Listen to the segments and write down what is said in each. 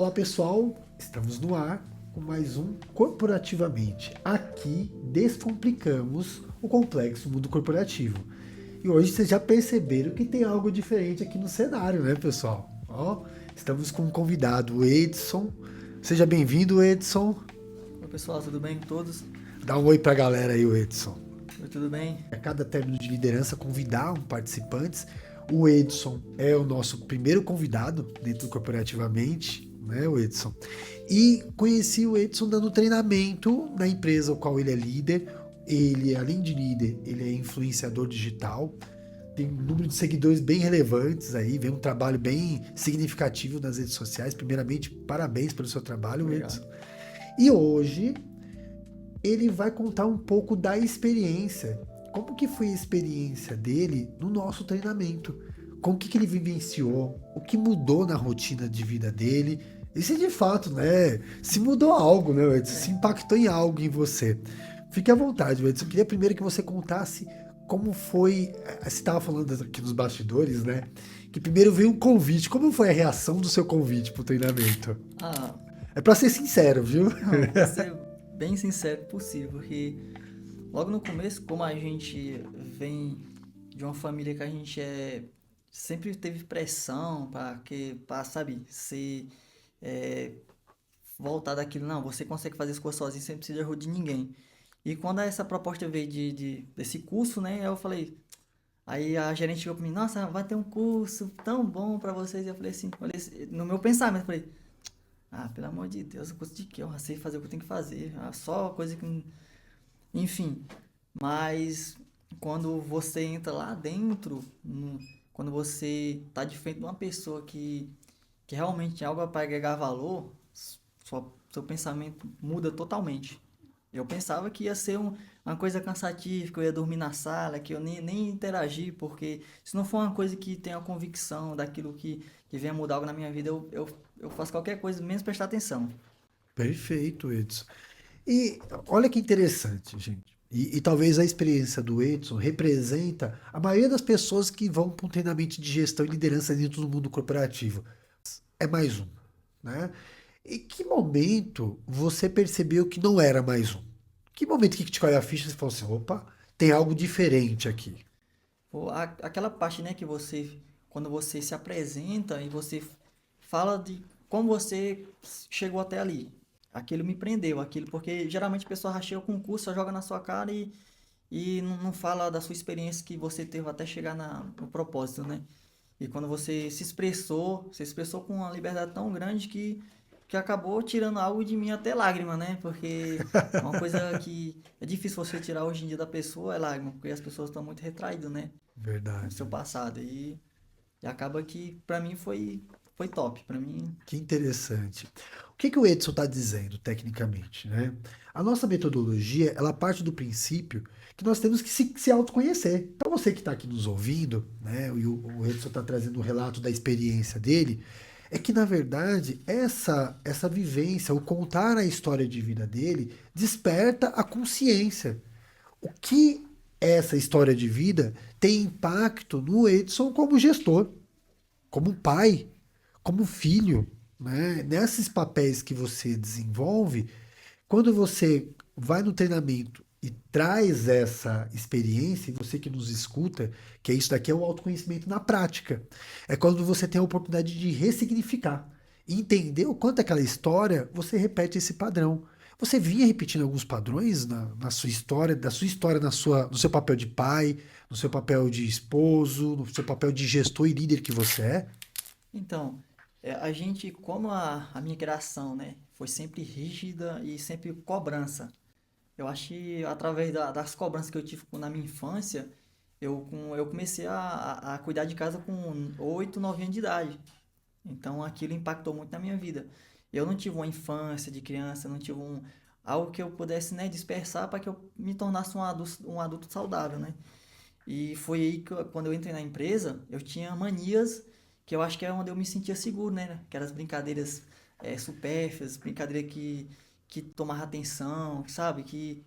Olá pessoal, estamos no ar com mais um Corporativamente. Aqui descomplicamos o complexo mundo corporativo. E hoje vocês já perceberam que tem algo diferente aqui no cenário, né, pessoal? Ó, estamos com um convidado, o Edson. Seja bem-vindo, Edson. Oi pessoal, tudo bem com todos? Dá um oi pra galera aí, o Edson. Oi, tudo bem? A cada término de liderança, convidar um participantes. O Edson é o nosso primeiro convidado dentro do Corporativamente, né, o Edson? E conheci o Edson dando treinamento na empresa ao qual ele é líder. Ele, além de líder, ele é influenciador digital. Tem um número de seguidores bem relevantes aí, vem um trabalho bem significativo nas redes sociais. Primeiramente, parabéns pelo seu trabalho, Edson. Obrigado. E hoje ele vai contar um pouco da experiência. Como que foi a experiência dele no nosso treinamento? Com o que ele vivenciou? O que mudou na rotina de vida dele? E se de fato, né, se mudou algo, né, Edson? Se impactou em algo em você. Fique à vontade, Edson. Eu queria primeiro que você contasse como foi. Você estava falando aqui nos bastidores, né? Que primeiro veio um convite. Como foi a reação do seu convite para o treinamento? Ah, É para ser sincero, viu? não, vou ser bem sincero possível, porque logo no começo, como a gente vem de uma família que a gente sempre teve pressão para sabe, ser é, voltar daquilo, não, você consegue fazer as coisas sozinho, sem precisar de ajuda de ninguém. E quando essa proposta veio desse curso, né, eu falei, aí a gerente chegou pra mim, nossa, vai ter um curso tão bom pra vocês. Eu falei assim, no meu pensamento, eu falei, ah, pelo amor de Deus, o curso de quê? Eu já sei fazer o que eu tenho que fazer. Ah, só coisa que. Enfim. Mas quando você entra lá dentro, quando você tá de frente de uma pessoa que realmente tem algo para agregar valor, seu pensamento muda totalmente. Eu pensava que ia ser uma coisa cansativa, que eu ia dormir na sala, que eu nem ia interagir, porque se não for uma coisa que tenha convicção daquilo que venha mudar algo na minha vida, eu faço qualquer coisa, menos prestar atenção. Perfeito, Edson. E olha que interessante, gente. E talvez a experiência do Edson representa a maioria das pessoas que vão para um treinamento de gestão e liderança dentro do mundo corporativo. É mais um, né? E que momento você percebeu que não era mais um? Que momento que te caiu a ficha e você falou assim, opa, tem algo diferente aqui. Aquela parte, né, quando você se apresenta e você fala de como você chegou até ali. Aquilo me prendeu, aquilo, porque geralmente a pessoa rasteia o concurso, só joga na sua cara e não fala da sua experiência que você teve até chegar no propósito, né? E quando você se expressou com uma liberdade tão grande que acabou tirando algo de mim até lágrima, né? Porque é uma coisa que é difícil você tirar hoje em dia da pessoa, é lágrima, porque as pessoas estão muito retraídas, né? No Verdade. seu passado. E acaba que pra mim foi top. Pra mim, Que interessante. O que o Edson está dizendo tecnicamente, né? A nossa metodologia, ela parte do princípio que nós temos que se autoconhecer. Para você que está aqui nos ouvindo, né? E o Edson está trazendo o relato da experiência dele, é que na verdade essa vivência, o contar a história de vida dele, desperta a consciência. O que essa história de vida tem impacto no Edson como gestor, como pai, como filho, né? Nesses papéis que você desenvolve, quando você vai no treinamento e traz essa experiência, e você que nos escuta, que é isso daqui é o autoconhecimento na prática. É quando você tem a oportunidade de ressignificar. Entender o quanto aquela história, você repete esse padrão. Você vinha repetindo alguns padrões na sua história, da sua história no seu papel de pai, no seu papel de esposo, no seu papel de gestor e líder que você é? então, a gente, como a minha criação, né, foi sempre rígida e sempre cobrança. Eu acho que através das cobranças que eu tive na minha infância, eu comecei a cuidar de casa com 8 9 anos de idade. Então aquilo impactou muito na minha vida. Eu não tive uma infância de criança, não tive algo que eu pudesse, né, dispersar para que eu me tornasse um adulto saudável, né? E foi aí que quando eu entrei na empresa, eu tinha manias que eu acho que é onde eu me sentia seguro, né? Aquelas brincadeiras supérfluas, brincadeira que tomava atenção, sabe? Que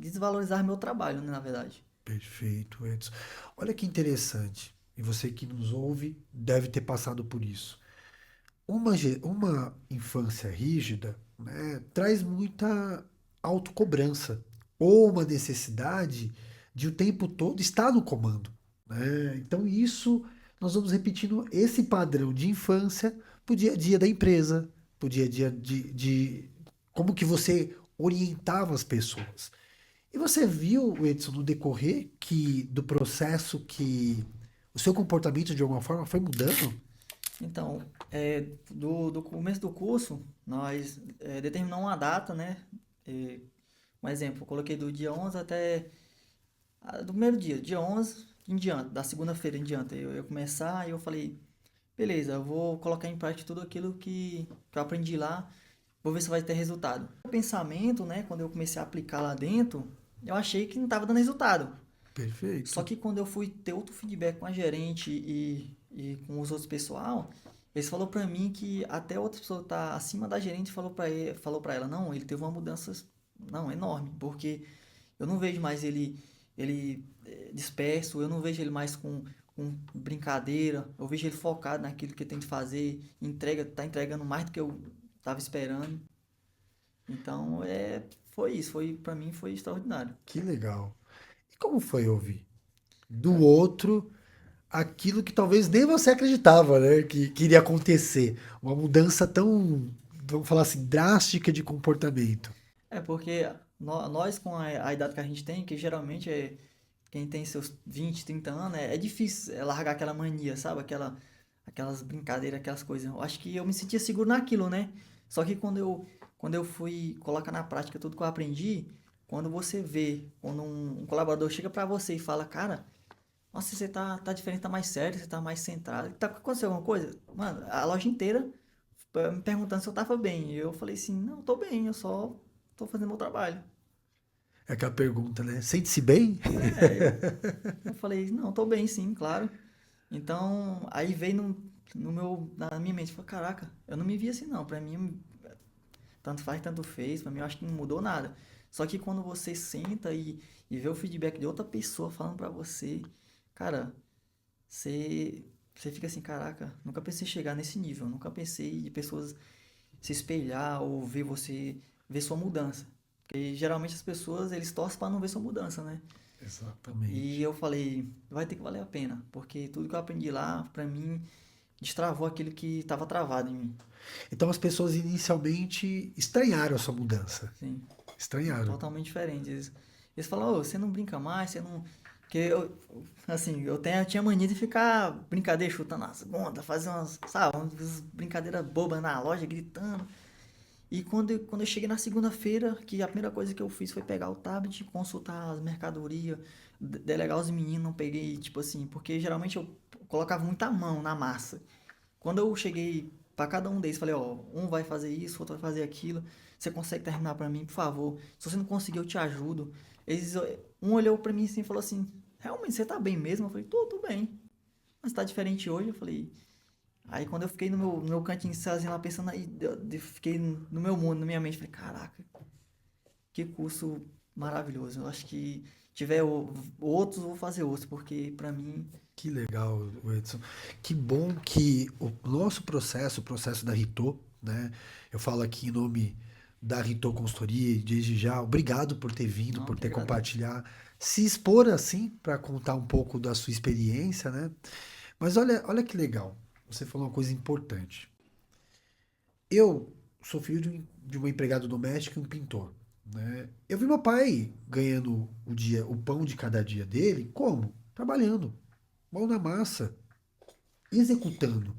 desvalorizava meu trabalho, né, na verdade. Perfeito, Edson. Olha que interessante. E você que nos ouve deve ter passado por isso. uma infância rígida, né, traz muita autocobrança ou uma necessidade de o tempo todo estar no comando, né? Então isso nós vamos repetindo esse padrão de infância pro dia a dia da empresa, pro dia a dia de como que você orientava as pessoas. E você viu, Edson, no decorrer do processo que o seu comportamento de alguma forma foi mudando? Então, do começo do curso, nós determinamos uma data, né? É, um exemplo, eu coloquei do dia 11 até do primeiro dia, dia 11 em diante, da segunda-feira em diante. Eu ia começar e eu falei, beleza, eu vou colocar em prática tudo aquilo que eu aprendi lá, vou ver se vai ter resultado. O pensamento, né, quando eu comecei a aplicar lá dentro, eu achei que não estava dando resultado. Só Perfeito. que quando eu fui ter outro feedback com a gerente e com os outros pessoal, eles falou pra mim que até outra pessoa tá acima da gerente falou para ela, não, ele teve uma mudança, não, enorme, porque eu não vejo mais ele disperso, eu não vejo ele mais com brincadeira, eu vejo ele focado naquilo que ele tem que fazer, tá entregando mais do que eu tava esperando. Então, foi isso, foi para mim foi extraordinário. Que legal. E como foi ouvir do outro aquilo que talvez nem você acreditava, né, que iria acontecer? Uma mudança tão, vamos falar assim, drástica de comportamento. É porque nós com a idade que a gente tem, que geralmente é quem tem seus 20 30 anos, é difícil largar aquela mania, sabe? Aquelas brincadeiras, aquelas coisas. Eu acho que eu me sentia seguro naquilo, né? Só que quando eu fui colocar na prática tudo que eu aprendi, quando você vê, quando um colaborador chega pra você e fala, cara, nossa, você tá diferente, tá mais sério, você tá mais centrado. Tá acontecendo alguma coisa? Mano, a loja inteira me perguntando se eu tava bem. E eu falei assim, não, tô bem, eu só tô fazendo meu trabalho. É aquela pergunta, né? Sente-se bem? Eu falei, não, tô bem sim, claro. Então, aí veio na minha mente, falei, caraca, eu não me vi assim não, pra mim, tanto faz, tanto fez, pra mim eu acho que não mudou nada. Só que quando você senta e vê o feedback de outra pessoa falando pra você, cara, você fica assim, caraca, nunca pensei em chegar nesse nível, nunca pensei de pessoas se espelhar ou ver você, ver sua mudança. Porque geralmente as pessoas, eles torcem pra não ver sua mudança, né? E Exatamente. eu falei, vai ter que valer a pena, porque tudo que eu aprendi lá, pra mim, destravou aquilo que estava travado em mim. Então as pessoas inicialmente estranharam a sua mudança. Sim, Estranharam. totalmente diferente. Eles falam, ô, você não brinca mais, você não. Porque assim, eu tinha mania de ficar brincadeira, chutando as bundas, fazer umas, sabe, umas brincadeiras bobas na loja, gritando. E quando eu cheguei na segunda-feira, que a primeira coisa que eu fiz foi pegar o tablet, consultar as mercadorias, delegar os meninos, não peguei, tipo assim, porque geralmente eu colocava muita mão na massa. Quando eu cheguei para cada um deles, falei, ó, um vai fazer isso, outro vai fazer aquilo, você consegue terminar para mim, por favor? Se você não conseguir, eu te ajudo. Eles, um olhou para mim assim e falou assim, realmente, você tá bem mesmo? Eu falei, tô bem. Mas tá diferente hoje? Eu falei, aí quando eu fiquei no meu cantinho sozinho lá pensando aí, fiquei no meu mundo, na minha mente, falei, caraca, que curso maravilhoso. Eu acho que tiver outros, eu vou fazer outros, porque pra mim, Que legal, Edson. Que bom que o nosso processo, o processo da Rito, né? Eu falo aqui em nome da Rito Consultoria e desde já, obrigado por ter vindo, não, por que ter agradeço. compartilhar, se expor assim para contar um pouco da sua experiência, né? Mas olha que legal. Você falou uma coisa importante. Eu sou filho de um empregado doméstico e um pintor, né? Eu vi meu pai ganhando o pão de cada dia dele, como? Trabalhando, mão na massa, executando.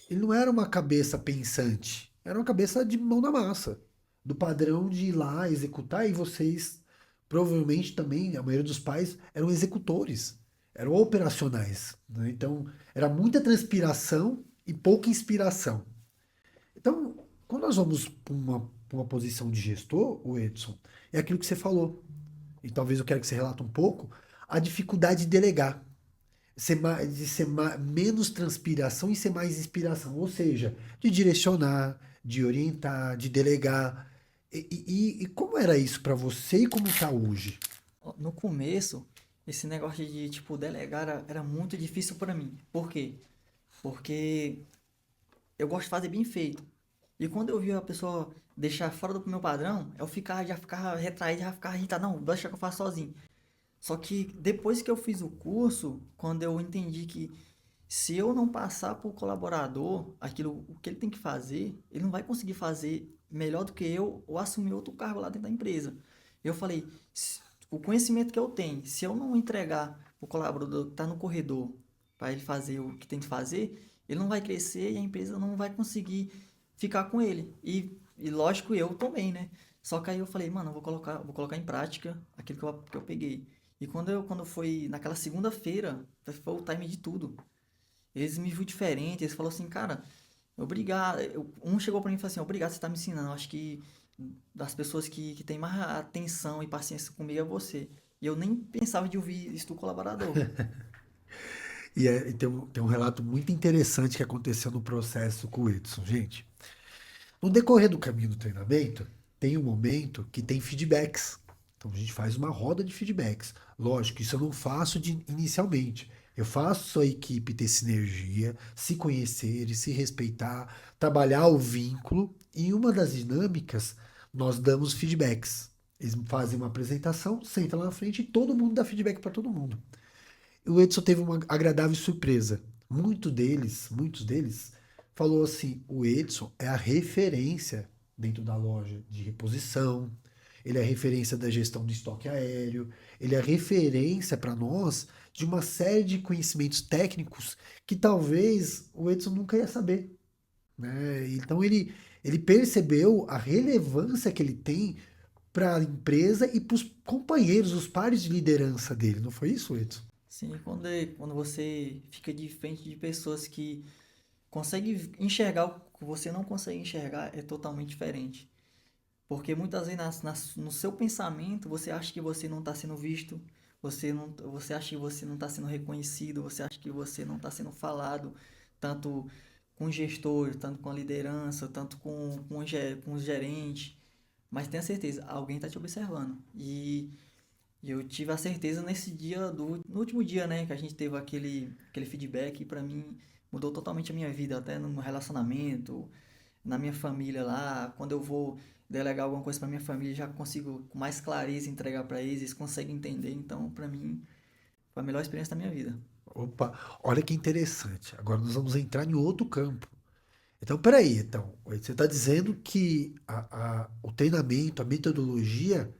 Ele não era uma cabeça pensante, era uma cabeça de mão na massa, do padrão de ir lá executar, e vocês provavelmente também, a maioria dos pais eram executores, eram operacionais, né? Então era muita transpiração e pouca inspiração. Então, quando nós vamos pra uma posição de gestor, o Edson, é aquilo que você falou, e talvez eu quero que você relate um pouco, a dificuldade de delegar de ser menos transpiração e ser mais inspiração. Ou seja, de direcionar, de orientar, de delegar. E como era isso para você e como tá hoje? No começo, esse negócio de, tipo, delegar era muito difícil pra mim. Por quê? Porque eu gosto de fazer bem feito. E quando eu vi a pessoa deixar fora do meu padrão, eu já ficava retraído, já ficava irritado. Não, deixa que eu faço sozinho. Só que depois que eu fiz o curso, quando eu entendi que se eu não passar para o colaborador aquilo o que ele tem que fazer, ele não vai conseguir fazer melhor do que eu ou assumir outro cargo lá dentro da empresa. Eu falei, o conhecimento que eu tenho, se eu não entregar o colaborador que está no corredor para ele fazer o que tem que fazer, ele não vai crescer e a empresa não vai conseguir ficar com ele. E lógico, eu também, né? Só que aí eu falei, mano, eu vou colocar em prática aquilo que eu peguei. E quando foi naquela segunda-feira, foi o time de tudo. Eles me viram diferente, eles falaram assim, cara, obrigado. Um chegou pra mim e falou assim, obrigado, você tá me ensinando. Eu acho que das pessoas que tem mais atenção e paciência comigo é você. E eu nem pensava de ouvir isso do colaborador. E tem um relato muito interessante que aconteceu no processo com o Edson, gente. No decorrer do caminho do treinamento, tem um momento que tem feedbacks. Então a gente faz uma roda de feedbacks. Lógico, isso eu não faço inicialmente. Eu faço a equipe ter sinergia, se conhecer e se respeitar, trabalhar o vínculo. E em uma das dinâmicas, nós damos feedbacks. Eles fazem uma apresentação, senta lá na frente e todo mundo dá feedback para todo mundo. O Edson teve uma agradável surpresa. Muitos deles, falou assim: o Edson é a referência dentro da loja de reposição, ele é a referência da gestão de estoque aéreo, ele é a referência para nós de uma série de conhecimentos técnicos que talvez o Edson nunca ia saber, né? Então ele percebeu a relevância que ele tem para a empresa e para os companheiros, os pares de liderança dele. Não foi isso, Edson? Sim, quando você fica de frente de pessoas que conseguem enxergar o que você não consegue enxergar, é totalmente diferente. Porque muitas vezes no seu pensamento você acha que você não está sendo visto, você acha que você não está sendo reconhecido, você acha que você não está sendo falado, tanto com o gestor, tanto com a liderança, tanto com os gerentes. Mas tenha certeza, alguém está te observando. E eu tive a certeza nesse dia, no último dia, né, que a gente teve aquele feedback, e para mim mudou totalmente a minha vida, até no relacionamento, na minha família lá, quando eu vou delegar alguma coisa para minha família, já consigo com mais clareza entregar para eles, eles conseguem entender. Então, para mim, foi a melhor experiência da minha vida. Opa, olha que interessante. Agora nós vamos entrar em outro campo. Então, peraí, então, você está dizendo que o treinamento, a metodologia,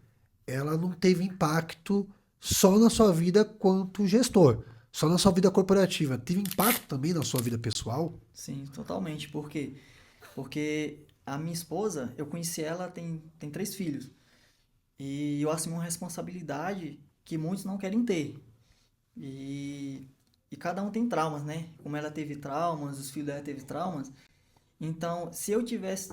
ela não teve impacto só na sua vida quanto gestor, só na sua vida corporativa. Teve impacto também na sua vida pessoal? Sim, totalmente. Por quê? Porque a minha esposa, eu conheci ela, tem 3 filhos. E eu assumi uma responsabilidade que muitos não querem ter. E, e cada um tem traumas, né? Como ela teve traumas, os filhos dela teve traumas. Então, se eu tivesse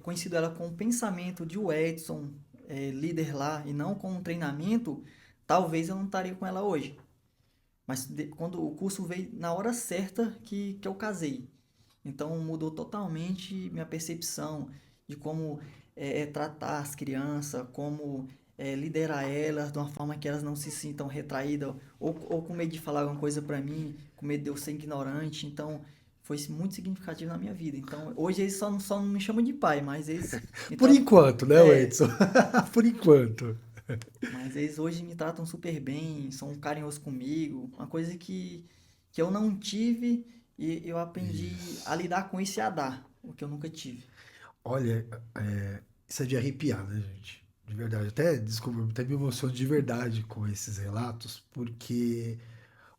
conhecido ela com o pensamento de o Edson, líder lá, e não com um treinamento, talvez eu não estaria com ela hoje. Mas quando o curso veio na hora certa que eu casei. Então mudou totalmente minha percepção de como tratar as crianças, como liderar elas de uma forma que elas não se sintam retraídas ou com medo de falar alguma coisa para mim, com medo de eu ser ignorante. Então foi muito significativo na minha vida. Então hoje eles só não me chamam de pai, mas eles me Por tratam. enquanto, né, É, Edson? Por enquanto. mas eles hoje me tratam super bem, são carinhosos comigo, uma coisa que eu não tive e eu aprendi a lidar com isso e a dar, o que eu nunca tive. Olha, isso é de arrepiar, né, gente? De verdade. Até, desculpa, até me emociono de verdade com esses relatos, porque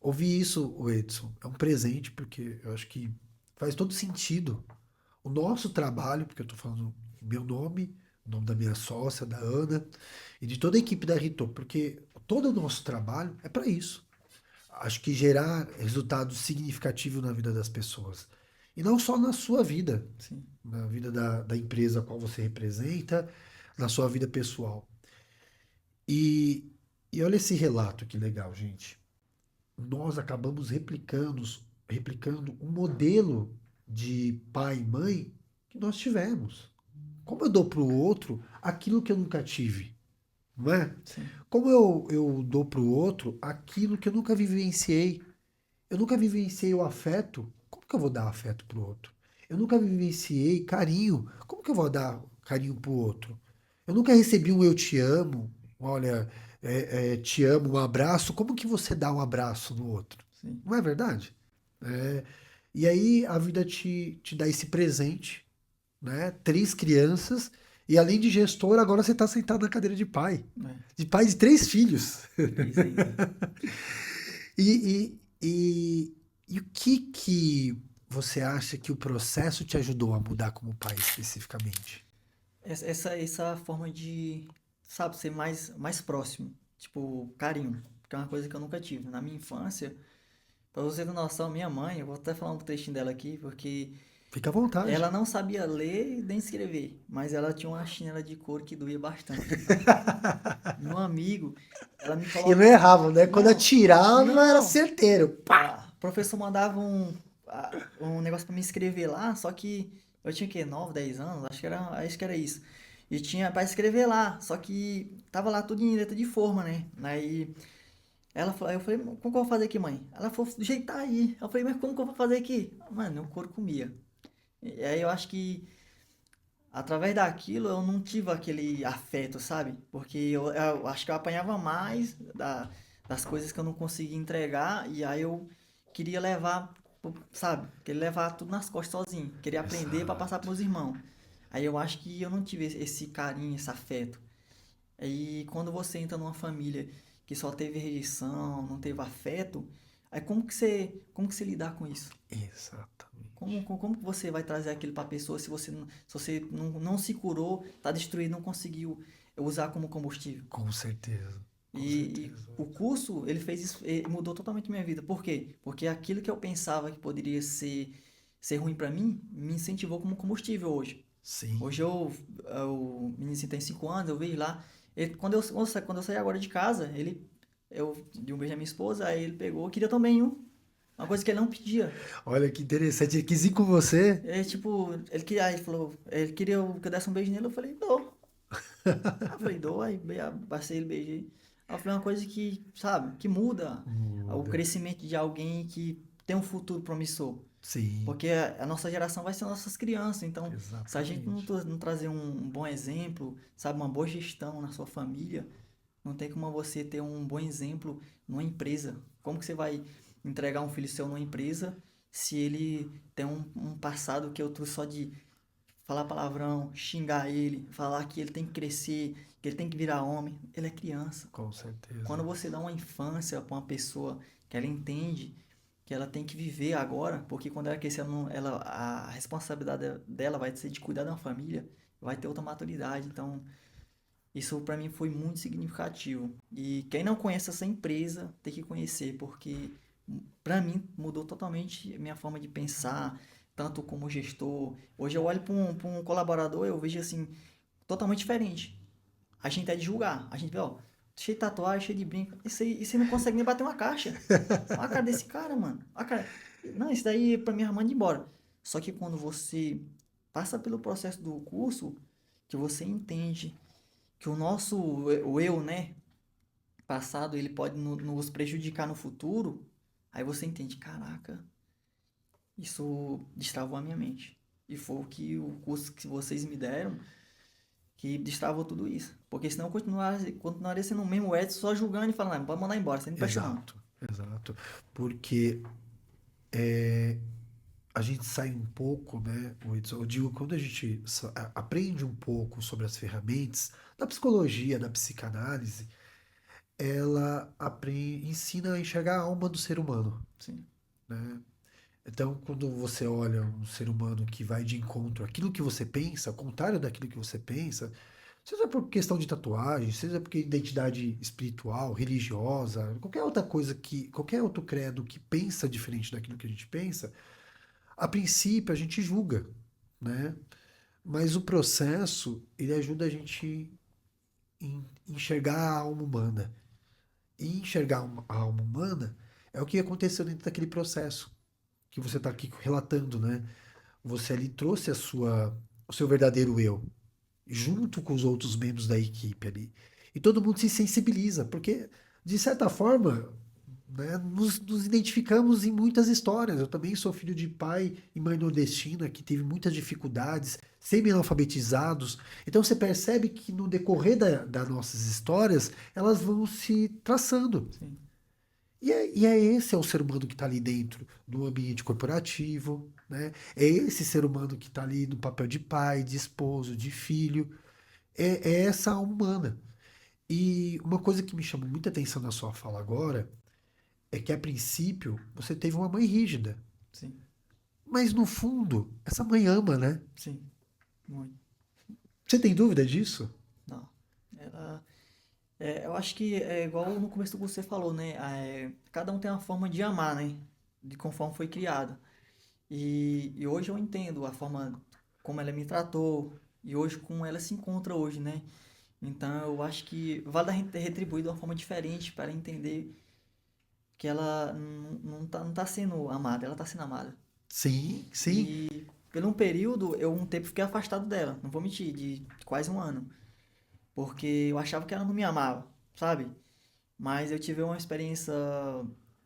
ouvir isso, o Edson, é um presente, porque eu acho que faz todo sentido. O nosso trabalho, porque eu estou falando em meu nome, o nome da minha sócia, da Ana, e de toda a equipe da Rito, porque todo o nosso trabalho é para isso. Acho que gerar resultados significativos na vida das pessoas. E não só na sua vida, Sim, na vida da empresa a qual você representa, na sua vida pessoal. E, e olha esse relato que legal, gente. Nós acabamos replicando um modelo de pai e mãe que nós tivemos. Como eu dou para o outro aquilo que eu nunca tive, não é? sim, Como eu dou para o outro aquilo que eu nunca vivenciei. Eu nunca vivenciei o afeto. Como que eu vou dar afeto para o outro? Eu nunca vivenciei carinho. Como que eu vou dar carinho pro outro? Eu nunca recebi um eu te amo. Olha, te amo, um abraço. Como que você dá um abraço no outro? Sim. Não é verdade? É, e aí a vida te dá esse presente, né? Três crianças. E além de gestor, agora você está sentado na cadeira de pai. É, De pai de três filhos. três ainda. E, e, e, e o que você acha que o processo te ajudou a mudar como pai especificamente? Essa forma de, sabe, ser mais próximo. Tipo, carinho. Que é uma coisa que eu nunca tive. Na minha infância, pra você ter noção, minha mãe, eu vou até falar um trechinho dela aqui, porque Fica à vontade. ela não sabia ler nem escrever, mas ela tinha uma chinela de couro que doía bastante. Meu amigo, ela me E não coloca. erravam, né? Quando Não, atirava, era não. certeiro. Pá! O professor mandava um negócio pra me escrever lá, só que eu tinha o quê? 9, 10 anos? Acho que era isso. E tinha pra escrever lá, só que tava lá tudo em letra de forma, né? Aí ela falou, eu falei, como que eu vou fazer aqui, mãe? Ela falou, do jeito tá aí. Eu falei, mas como que eu vou fazer aqui? Mano, o couro comia. E aí eu acho que através daquilo eu não tive aquele afeto, sabe? Porque eu acho que eu apanhava mais das coisas que eu não conseguia entregar e aí eu queria levar, sabe? Queria levar tudo nas costas sozinho. Queria aprender para passar Exato. pros meus irmãos. Aí eu acho que eu não tive esse carinho, esse afeto. Aí quando você entra numa família que só teve rejeição, não teve afeto, aí como que você lidar com isso? Como, Exatamente. como que você vai trazer aquilo para a pessoa se você não se curou, tá destruído, não conseguiu usar como combustível? Com certeza. Com E certeza. o curso, ele fez isso, ele mudou totalmente minha vida. Por quê? Porque aquilo que eu pensava que poderia ser ruim para mim, me incentivou como combustível hoje. Sim. Hoje o menino tem 5 anos, eu vejo lá, quando eu saí agora de casa, eu dei um beijo à minha esposa, aí ele pegou, queria também um, uma coisa que ele não pedia. Olha que interessante. Ele quis ir com você. É tipo, aí ele falou, ele queria que eu desse um beijo nele, eu falei, dou. Aí eu falei, dou, aí abracei ele, beijei. Aí eu falei uma coisa que, sabe, que muda o Muda. crescimento de alguém que tem um futuro promissor. Sim, Porque a nossa geração vai ser nossas crianças, então se a gente não, exatamente. não trazer um bom exemplo, sabe, uma boa gestão na sua família, não tem como você ter um bom exemplo numa empresa. Como que você vai entregar um filho seu numa empresa se ele tem um passado que eu trouxe só de falar palavrão, xingar ele, falar que ele tem que crescer, que ele tem que virar homem? Ele é criança. Com certeza. Quando você dá uma infância para uma pessoa que ela entende que ela tem que viver agora, porque quando ela crescer, a responsabilidade dela vai ser de cuidar de uma família, vai ter outra maturidade. Então, isso para mim foi muito significativo. E quem não conhece essa empresa tem que conhecer, porque para mim mudou totalmente a minha forma de pensar, tanto como gestor. Hoje eu olho para um colaborador, eu vejo assim, totalmente diferente. A gente é de julgar. A gente vê, ó, cheio de tatuagem, cheio de brinco. Isso aí não consegue nem bater uma caixa. Olha a cara desse cara, mano. Olha a cara. Não, isso daí pra mim é manda embora. Só que quando você passa pelo processo do curso, que você entende que o eu, né, passado, ele pode nos prejudicar no futuro, aí você entende, caraca, isso destravou a minha mente. E foi o curso que vocês me deram que destravou tudo isso. Porque senão eu continuaria sendo o mesmo Edson só julgando e falando, "Ah, pode mandar embora, você não presta não." Exato, exato. Porque a gente sai um pouco, né, Whitson? Eu digo, quando a gente aprende um pouco sobre as ferramentas da psicologia, da psicanálise, ela ensina a enxergar a alma do ser humano, Sim, né? Então, quando você olha um ser humano que vai de encontro àquilo que você pensa, ao contrário daquilo que você pensa, seja por questão de tatuagem, seja porque identidade espiritual, religiosa, qualquer outra coisa qualquer outro credo que pensa diferente daquilo que a gente pensa, a princípio a gente julga, né? Mas o processo, ele ajuda a gente enxergar a alma humana. E enxergar a alma humana é o que aconteceu dentro daquele processo que você está aqui relatando, né? Você ali trouxe o seu verdadeiro eu, junto com os outros membros da equipe ali. E todo mundo se sensibiliza, porque, de certa forma, né? Nos identificamos em muitas histórias. Eu também sou filho de pai e mãe nordestina que teve muitas dificuldades, semi-analfabetizados. Então você percebe que no decorrer das nossas histórias, elas vão se traçando. Sim, E é esse é o ser humano que está ali dentro do ambiente corporativo, né? É esse ser humano que está ali no papel de pai, de esposo, de filho. É essa alma humana. E uma coisa que me chamou muita atenção na sua fala agora é que, a princípio, você teve uma mãe rígida. sim, Mas, no fundo, essa mãe ama, né? sim, muito. Você tem dúvida disso? Não. Ela, eu acho que é igual no começo que você falou, né? Cada um tem uma forma de amar, né? De conforme foi criado. E hoje eu entendo a forma como ela me tratou e hoje como ela se encontra hoje, né? Então eu acho que vale a gente ter retribuído de uma forma diferente para ela entender que ela não tá sendo amada, ela tá sendo amada. Sim, sim. E por um período, eu um tempo fiquei afastado dela, não vou mentir, de quase um ano. Porque eu achava que ela não me amava, sabe? Mas eu tive uma experiência.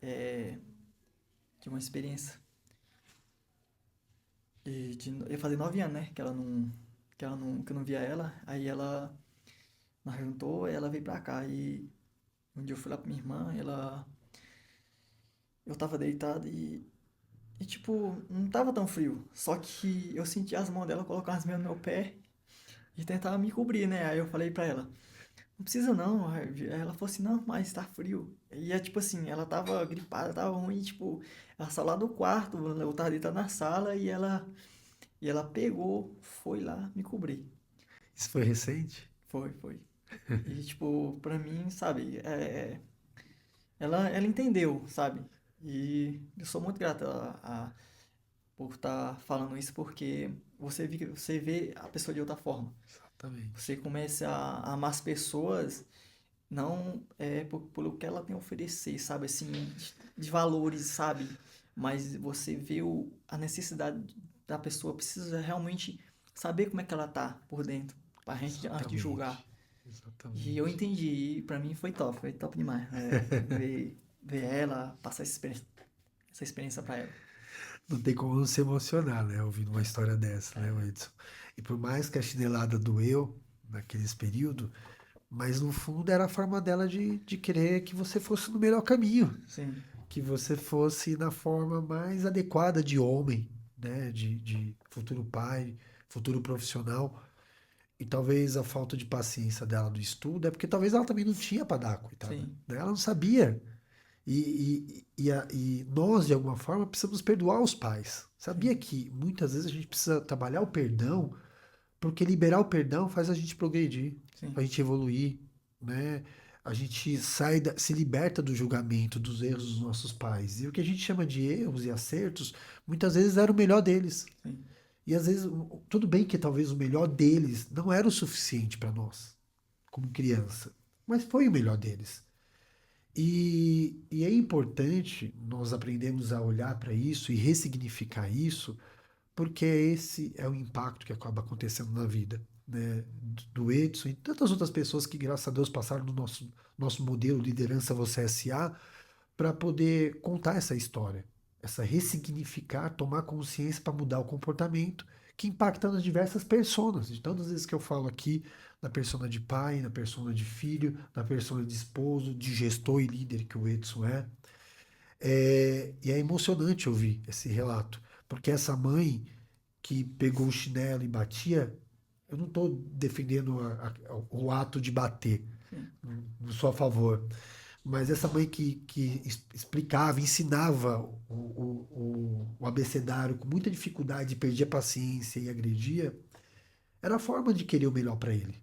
É, tive uma experiência. Eu fazia 9 anos, né? Que eu não via ela. Aí ela nos juntou, ela veio pra cá. E um dia eu fui lá pra minha irmã, eu tava deitado e tipo, não tava tão frio. Só que eu senti as mãos dela colocar as minhas no meu pé e tentava me cobrir, né? Aí eu falei pra ela, não precisa não. Aí ela falou assim, não, mas tá frio. E é tipo assim, ela tava gripada, tava ruim, tipo, ela saiu lá do quarto, eu tava deitado na sala e ela pegou, foi lá me cobrir. Isso foi recente? Foi. E tipo, pra mim, sabe, ela entendeu, sabe? E eu sou muito grato por estar falando isso, porque você vê a pessoa de outra forma. Exatamente. Você começa a amar as pessoas não pelo que ela tem a oferecer, sabe? Assim, de valores, sabe? Mas você vê a necessidade da pessoa, precisa realmente saber como é que ela tá por dentro, pra gente antes de julgar. Exatamente. E eu Exatamente. entendi, e pra mim foi top demais. Ver ela, passar essa experiência pra ela. Não tem como não se emocionar, né? Ouvindo uma história dessa, né, É, Edson? E por mais que a chinelada doeu naqueles períodos, mas no fundo era a forma dela de querer que você fosse no melhor caminho, sim, que você fosse na forma mais adequada de homem, né? De futuro pai, futuro profissional. E talvez a falta de paciência dela do estudo é porque talvez ela também não tinha para dar, coitada. sim, Né? Ela não sabia. E nós, de alguma forma, precisamos perdoar os pais. Sabia sim, que muitas vezes a gente precisa trabalhar o perdão, porque liberar o perdão faz a gente progredir, a sim, gente evoluir, né? A gente se liberta do julgamento, dos erros dos nossos pais. E o que a gente chama de erros e acertos, muitas vezes era o melhor deles. sim, E às vezes, tudo bem que talvez o melhor deles não era o suficiente para nós, como criança, mas foi o melhor deles. E é importante nós aprendermos a olhar para isso e ressignificar isso, porque esse é o impacto que acaba acontecendo na vida, né? Do Edson e tantas outras pessoas que, graças a Deus, passaram no nosso modelo Liderança Você S.A. para poder contar essa história, essa ressignificar, tomar consciência para mudar o comportamento que impacta nas diversas personas. De tantas vezes que eu falo aqui, na persona de pai, na persona de filho, na persona de esposo, de gestor e líder que o Edson é. E é emocionante ouvir esse relato, porque essa mãe que pegou o chinelo e batia, eu não estou defendendo o ato de bater, sim, não sou a favor, mas essa mãe que explicava, ensinava o abecedário com muita dificuldade, perdia a paciência e agredia, era a forma de querer o melhor para ele.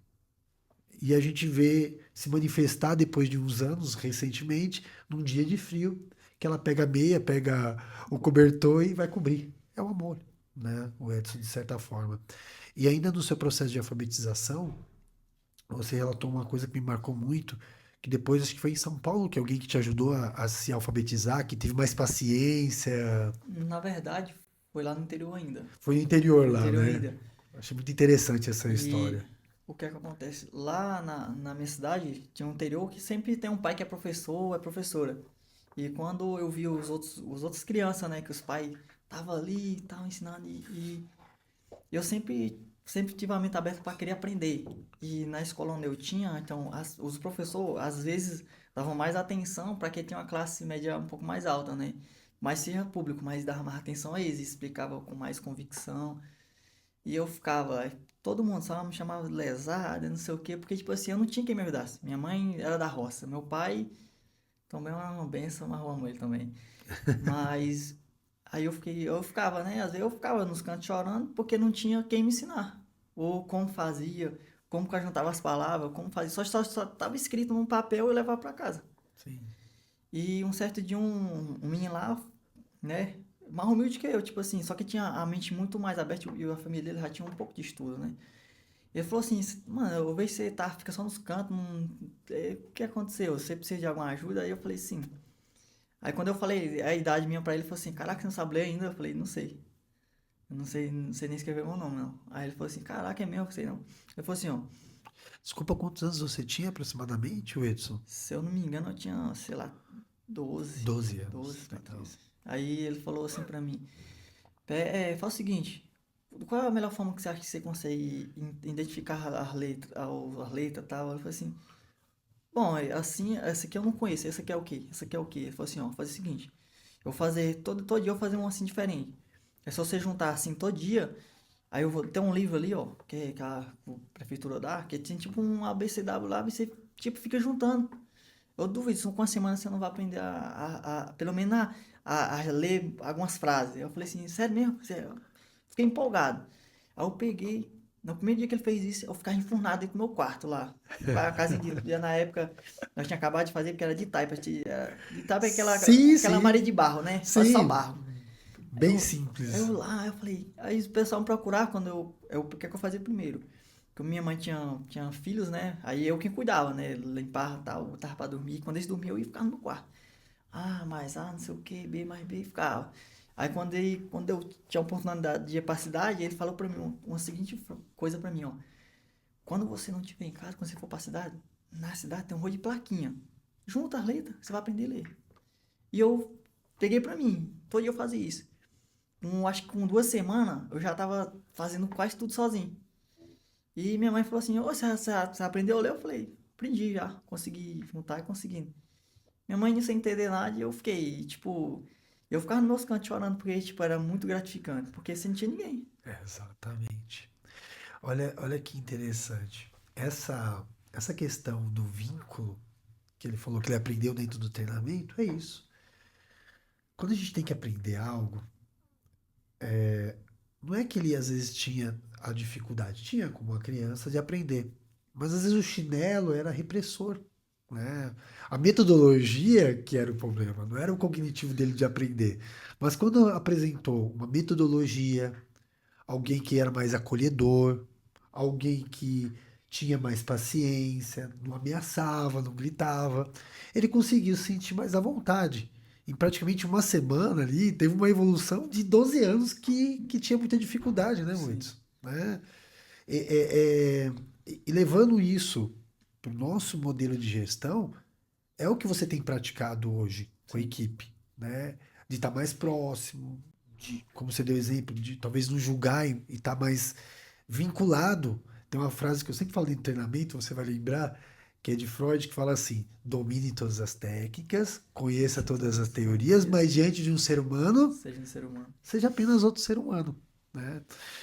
E a gente vê se manifestar depois de uns anos, recentemente, num dia de frio, que ela pega a meia, pega o cobertor e vai cobrir. É o amor, né? O Edson, de certa forma. E ainda no seu processo de alfabetização, você relatou uma coisa que me marcou muito, que depois acho que foi em São Paulo que alguém que te ajudou a se alfabetizar, que teve mais paciência. na verdade, foi lá no interior ainda. Foi no interior No lá, interior né? ainda. Achei muito interessante essa E história. o que é que acontece? Lá na minha cidade tinha um interior que sempre tem um pai que é professor ou é professora. E quando eu vi os outros crianças, né, que os pais estavam ali, estavam ensinando, e eu sempre tive a mente aberta para querer aprender. E na escola onde eu tinha, então, os professores, às vezes, davam mais atenção para quem tinha uma classe média um pouco mais alta, né? Mas seja público, mas dava mais atenção a eles, explicava com mais convicção. E eu ficava, todo mundo só me chamava de lesada, não sei o quê, porque, tipo assim, eu não tinha quem me ajudasse. Minha mãe era da roça, meu pai também era uma benção, mas eu amo ele também. Mas aí eu ficava, né? Às vezes eu ficava nos cantos chorando porque não tinha quem me ensinar. Ou como fazia, como que eu juntava as palavras, como fazia. Só tava escrito num papel e eu levava para casa. Sim. E um certo dia um menino lá, né? Mais humilde que eu, tipo assim, só que tinha a mente muito mais aberta e a família dele já tinha um pouco de estudo, né? Ele falou assim, mano, eu vejo que você fica só nos cantos, o que aconteceu? Você precisa de alguma ajuda? Aí eu falei, sim. Aí quando eu falei a idade minha pra ele, ele falou assim, caraca, você não sabe ler ainda? Eu falei, não sei. Eu não sei nem escrever meu nome, não. Aí ele falou assim, caraca, é mesmo? Eu sei não. Ele falou assim, ó, Desculpa, quantos anos você tinha aproximadamente, Edson? se eu não me engano, eu tinha, sei lá, 12 12 12 anos. tanto Legal. isso. Aí ele falou assim pra mim, faz o seguinte, qual é a melhor forma que você acha que você consegue identificar as letras e tal? Ele falou assim, bom, assim, essa aqui eu não conheço, essa aqui é o quê? Essa aqui é o quê? Ele falou assim, ó, faz o seguinte, eu vou fazer, todo dia eu vou fazer um assim diferente. É só você juntar assim todo dia. Aí eu vou ter um livro ali, ó, que a prefeitura dá, que tem tipo um ABCW lá, você tipo fica juntando. Eu duvido, se com uma semana você não vai aprender pelo menos a ler algumas frases. Eu falei assim, sério mesmo? Fiquei empolgado. Aí eu peguei, no primeiro dia que ele fez isso, eu ficava enfurnado dentro do meu quarto lá. A casa de dia na época, nós tinha acabado de fazer porque era de taipa. De taipa é Sim, aquela sim. maria de barro, né? Só Sim. barro. Bem Eu simples. lá, eu falei. Aí o pessoal me procurar quando o que é que eu fazia primeiro? Porque minha mãe tinha filhos, né? Aí eu quem cuidava, né? Limpava e tal, botava pra dormir. Quando eles dormiam, eu ia ficar no meu quarto. Mas não sei o que, B mais B, ficava. Aí quando eu tinha a oportunidade de ir pra cidade, ele falou pra mim uma seguinte coisa pra mim, ó. Quando você não estiver em casa, quando você for pra cidade, na cidade tem um monte de plaquinha. Junta as letras, você vai aprender a ler. E eu peguei pra mim, todo dia eu fazia isso. Acho que com 2 semanas eu já tava fazendo quase tudo sozinho. E minha mãe falou assim: Ô, você aprendeu a ler? Eu falei: aprendi já, consegui juntar e conseguindo. Minha mãe sem entender nada e eu fiquei, tipo, eu ficava nos meus cantos chorando porque, tipo, era muito gratificante, porque você não tinha ninguém. Exatamente. Olha que interessante. Essa questão do vínculo que ele falou que ele aprendeu dentro do treinamento é isso. Quando a gente tem que aprender algo, não é que ele às vezes tinha a dificuldade, tinha como uma criança de aprender, mas às vezes o chinelo era repressor, né? A metodologia que era o problema, não era o cognitivo dele de aprender, mas quando apresentou uma metodologia, alguém que era mais acolhedor, alguém que tinha mais paciência, não ameaçava, não gritava, ele conseguiu se sentir mais à vontade. Em praticamente uma semana ali, teve uma evolução de 12 anos que tinha muita dificuldade, né, Sim, Moitz? Né? E levando isso para o nosso modelo de gestão, é o que você tem praticado hoje com a sim, equipe, né? De estar mais próximo, de, como você deu exemplo, de talvez não julgar e estar mais vinculado. Tem uma frase que eu sempre falo em treinamento, você vai lembrar, que é de Freud, que fala assim: domine todas as técnicas, conheça deixa todas todas as as teorias, teorias, mas diante de um ser humano, seja um ser humano. seja apenas outro ser humano. Né?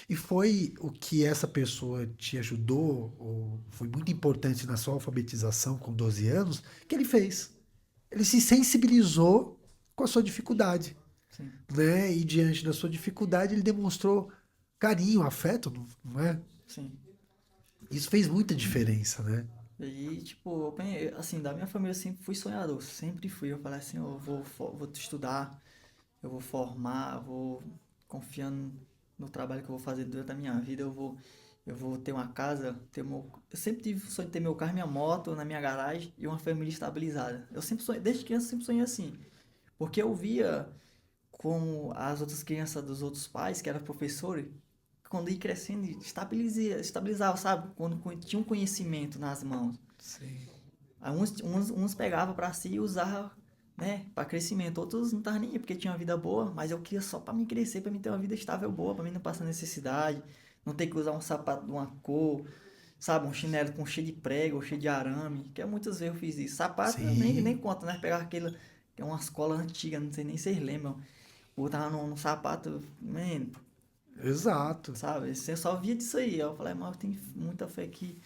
E foi o que essa pessoa te ajudou, ou foi muito importante na sua alfabetização com 12 anos, que ele fez. Ele se sensibilizou com a sua dificuldade, Sim, né? E diante da sua dificuldade ele demonstrou carinho, afeto, não é? sim. Isso fez muita diferença, né? E, tipo, assim, da minha família eu sempre fui sonhador, sempre fui. Eu falei assim, eu vou estudar, eu vou formar, vou confiando no trabalho que eu vou fazer durante a minha vida, eu vou ter uma casa, eu sempre tive o sonho de ter meu carro, minha moto na minha garagem e uma família estabilizada. Eu sempre sonhei, desde criança eu sempre sonhei assim, porque eu via como as outras crianças dos outros pais, que eram professores, quando ia crescendo, estabilizava, sabe? Quando tinha um conhecimento nas mãos. Sim. Aí uns pegavam para si e usavam né, para crescimento. Outros não estavam nem aí porque tinha uma vida boa, mas eu queria só para me crescer, para mim ter uma vida estável boa, para mim não passar necessidade, não ter que usar um sapato de uma cor, sabe, um chinelo com cheio de prego ou cheio de arame, que muitas vezes eu fiz isso. Sapato eu nem Sim, conta, né, pegar aquele, que é uma escola antiga, não sei nem se vocês lembram, botava no sapato, man, exato. sabe, você só via disso aí. Eu falei, mas eu tenho muita fé que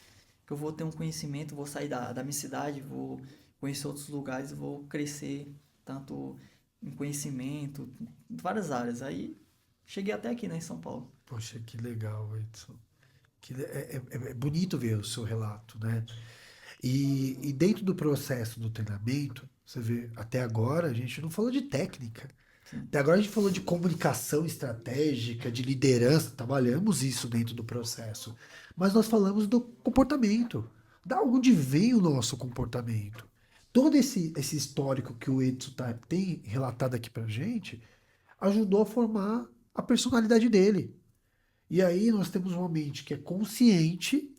eu vou ter um conhecimento, vou sair da minha cidade, vou conhecer outros lugares, vou crescer tanto em conhecimento, em várias áreas. Aí cheguei até aqui, né, em São Paulo. Poxa, que legal, Edson. É bonito ver o seu relato, né? E dentro do processo do treinamento, você vê, até agora a gente não falou de técnica. Sim, Até agora a gente falou de comunicação estratégica, de liderança, trabalhamos isso dentro do processo. Mas nós falamos do comportamento, da onde vem o nosso comportamento. Todo esse histórico que o Edson tem relatado aqui pra gente ajudou a formar a personalidade dele. E aí nós temos uma mente que é consciente,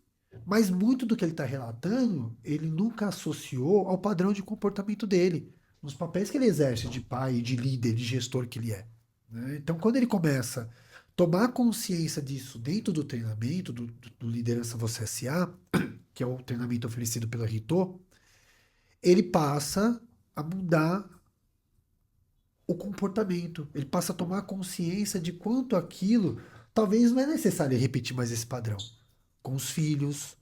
mas muito do que ele está relatando, ele nunca associou ao padrão de comportamento dele, nos papéis que ele exerce de pai, de líder, de gestor que ele é. Né? Então, quando ele começa a tomar consciência disso dentro do treinamento, do Liderança Você SA, que é o treinamento oferecido pela Rito, ele passa a mudar o comportamento. Ele passa a tomar consciência de quanto aquilo talvez não é necessário repetir mais esse padrão. Com os filhos,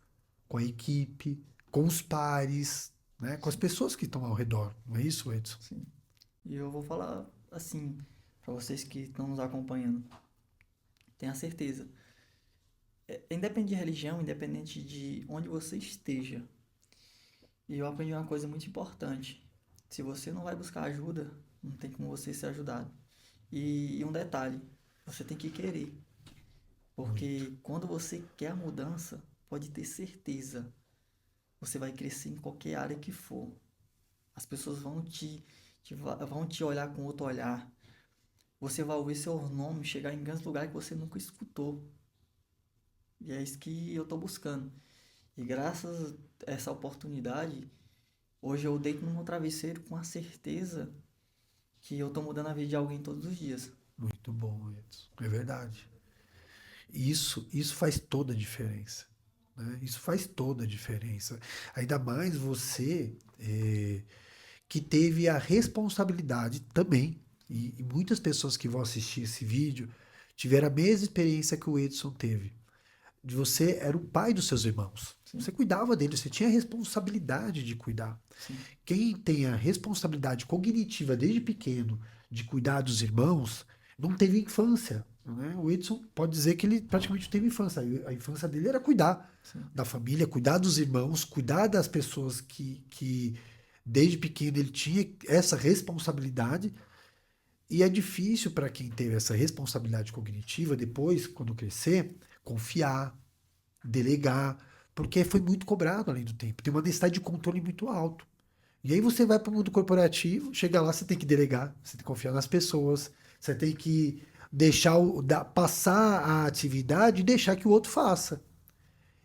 com a equipe, com os pares, né? Com as sim, pessoas que estão ao redor. Não é isso, Edson? sim. E eu vou falar assim, para vocês que estão nos acompanhando, tenha certeza. Independente de religião, independente de onde você esteja, e eu aprendi uma coisa muito importante. Se você não vai buscar ajuda, não tem como você ser ajudado. E um detalhe, você tem que querer. Muito. Porque quando você quer a mudança, pode ter certeza, você vai crescer em qualquer área que for. As pessoas vão te olhar com outro olhar. Você vai ouvir seu nome chegar em grandes lugares que você nunca escutou. E é isso que eu estou buscando. E graças a essa oportunidade, hoje eu deito no meu travesseiro com a certeza que eu estou mudando a vida de alguém todos os dias. Muito bom, Edson. É verdade. Isso faz toda a diferença. Né? Isso faz toda a diferença. Ainda mais você que teve a responsabilidade também, e muitas pessoas que vão assistir esse vídeo tiveram a mesma experiência que o Edson teve. De você era o pai dos seus irmãos. Sim, Você cuidava deles, você tinha a responsabilidade de cuidar. sim, Quem tem a responsabilidade cognitiva desde pequeno de cuidar dos irmãos, não teve infância. Né? O Edson pode dizer que ele praticamente não teve infância. A infância dele era cuidar sim, da família, cuidar dos irmãos, cuidar das pessoas que desde pequeno ele tinha essa responsabilidade. E é difícil para quem teve essa responsabilidade cognitiva, depois, quando crescer, confiar, delegar, porque foi muito cobrado além do tempo. Tem uma necessidade de controle muito alto. E aí você vai para o mundo corporativo, chega lá, você tem que delegar, você tem que confiar nas pessoas, você tem que deixar passar a atividade e deixar que o outro faça.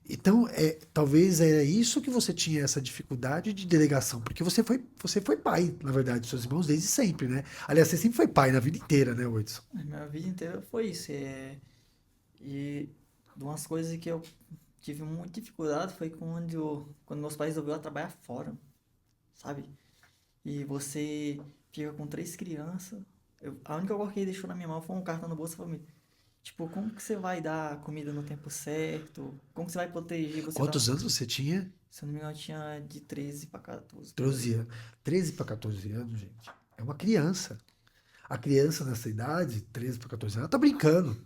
Então, talvez era isso que você tinha essa dificuldade de delegação, porque você foi pai, na verdade, dos seus irmãos desde sempre, né? Aliás, você sempre foi pai na vida inteira, né, Edson? a minha vida inteira foi isso. E de umas coisas que eu tive muita dificuldade foi quando meus pais resolveram trabalhar fora, sabe? E você fica com três crianças. A única coisa que ele deixou na minha mão foi um cartão no bolso e falou: tipo, como que você vai dar comida no tempo certo? Como que você vai proteger? Você tá. Quantos anos você tinha? Se eu não me engano, eu tinha de 13 para 14 por aí. 12 anos. 13 para 14 anos, gente. É uma criança. A criança nessa idade, 13 para 14 anos, ela tá brincando.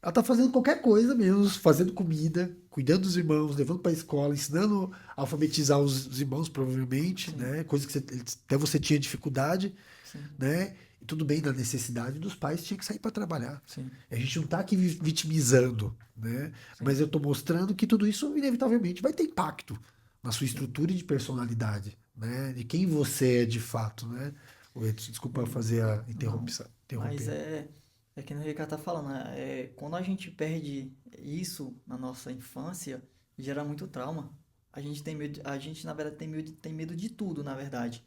Ela tá fazendo qualquer coisa mesmo, fazendo comida, cuidando dos irmãos, levando para a escola, ensinando a alfabetizar os irmãos, provavelmente, Sim, né? Coisa que até você tinha dificuldade, sim, né? E tudo bem, na necessidade dos pais tinha que sair para trabalhar. sim, A gente não tá aqui vitimizando, né? sim, Mas eu tô mostrando que tudo isso inevitavelmente vai ter impacto na sua sim. estrutura de personalidade, né? De quem você é de fato, né? Edson, desculpa E, fazer a não, interrupção, mas interromper. é que o Ricardo tá falando, né? Quando a gente perde isso na nossa infância, gera muito trauma. A gente tem medo, a gente na verdade tem medo de tudo, na verdade.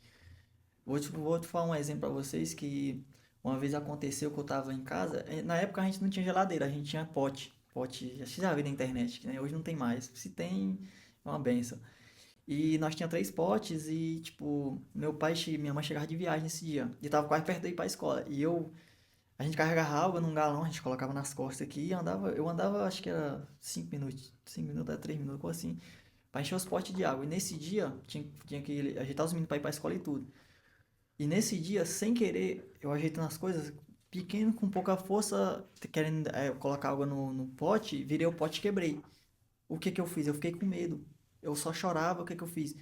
Vou te falar um exemplo para vocês que uma vez aconteceu que eu tava em casa. Na época a gente não tinha geladeira, a gente tinha pote. Pote, acho que já vi na internet, né? Hoje não tem mais. Se tem, é uma benção. E nós tinha 3 potes e, tipo, minha mãe chegava de viagem nesse dia. E tava quase perto de ir pra escola. A gente carregava água num galão, a gente colocava nas costas aqui e eu andava, acho que era 5 minutos, 5 minutos a 3 minutos, coisa assim, pra encher os potes de água. E nesse dia, tinha que ajeitar os meninos pra ir pra escola e tudo. E nesse dia, sem querer, eu ajeitando as coisas, pequeno, com pouca força, querendo colocar água no pote, virei o pote e quebrei. O que que eu fiz? Eu fiquei com medo. Eu só chorava, o que que eu fiz?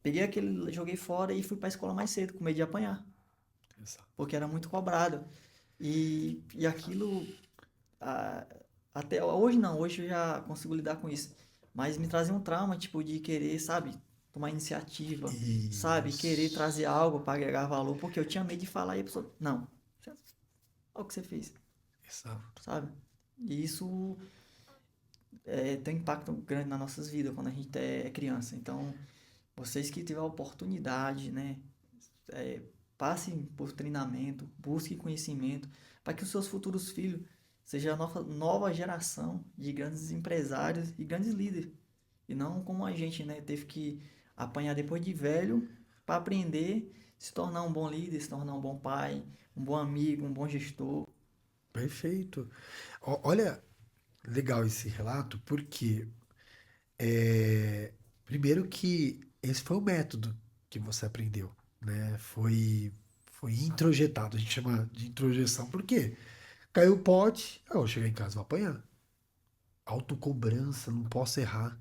Peguei aquele, joguei fora e fui pra escola mais cedo, com medo de apanhar, Exato. porque era muito cobrado. E aquilo, ah, até hoje não, hoje eu já consigo lidar com isso. Mas me trazia um trauma, tipo, de querer, sabe, tomar iniciativa, sabe, querer Isso. trazer algo para agregar valor, porque eu tinha medo de falar e a pessoa, não, olha o que você fez, Exato. sabe? E isso tem um impacto grande nas nossas vidas quando a gente é criança. Então, vocês que tiverem a oportunidade, né, é, passem por treinamento, busquem conhecimento, para que os seus futuros filhos sejam a nova geração de grandes empresários e grandes líderes. E não como a gente, né, teve que apanhar depois de velho para aprender, se tornar um bom líder, se tornar um bom pai, um bom amigo, um bom gestor. Perfeito. Olha, legal esse relato, porque primeiro que esse foi o método que você aprendeu, né? Foi introjetado, a gente chama de introjeção. Por quê? Caiu o pote, eu vou chegar em casa e vou apanhar. Autocobrança, não posso errar.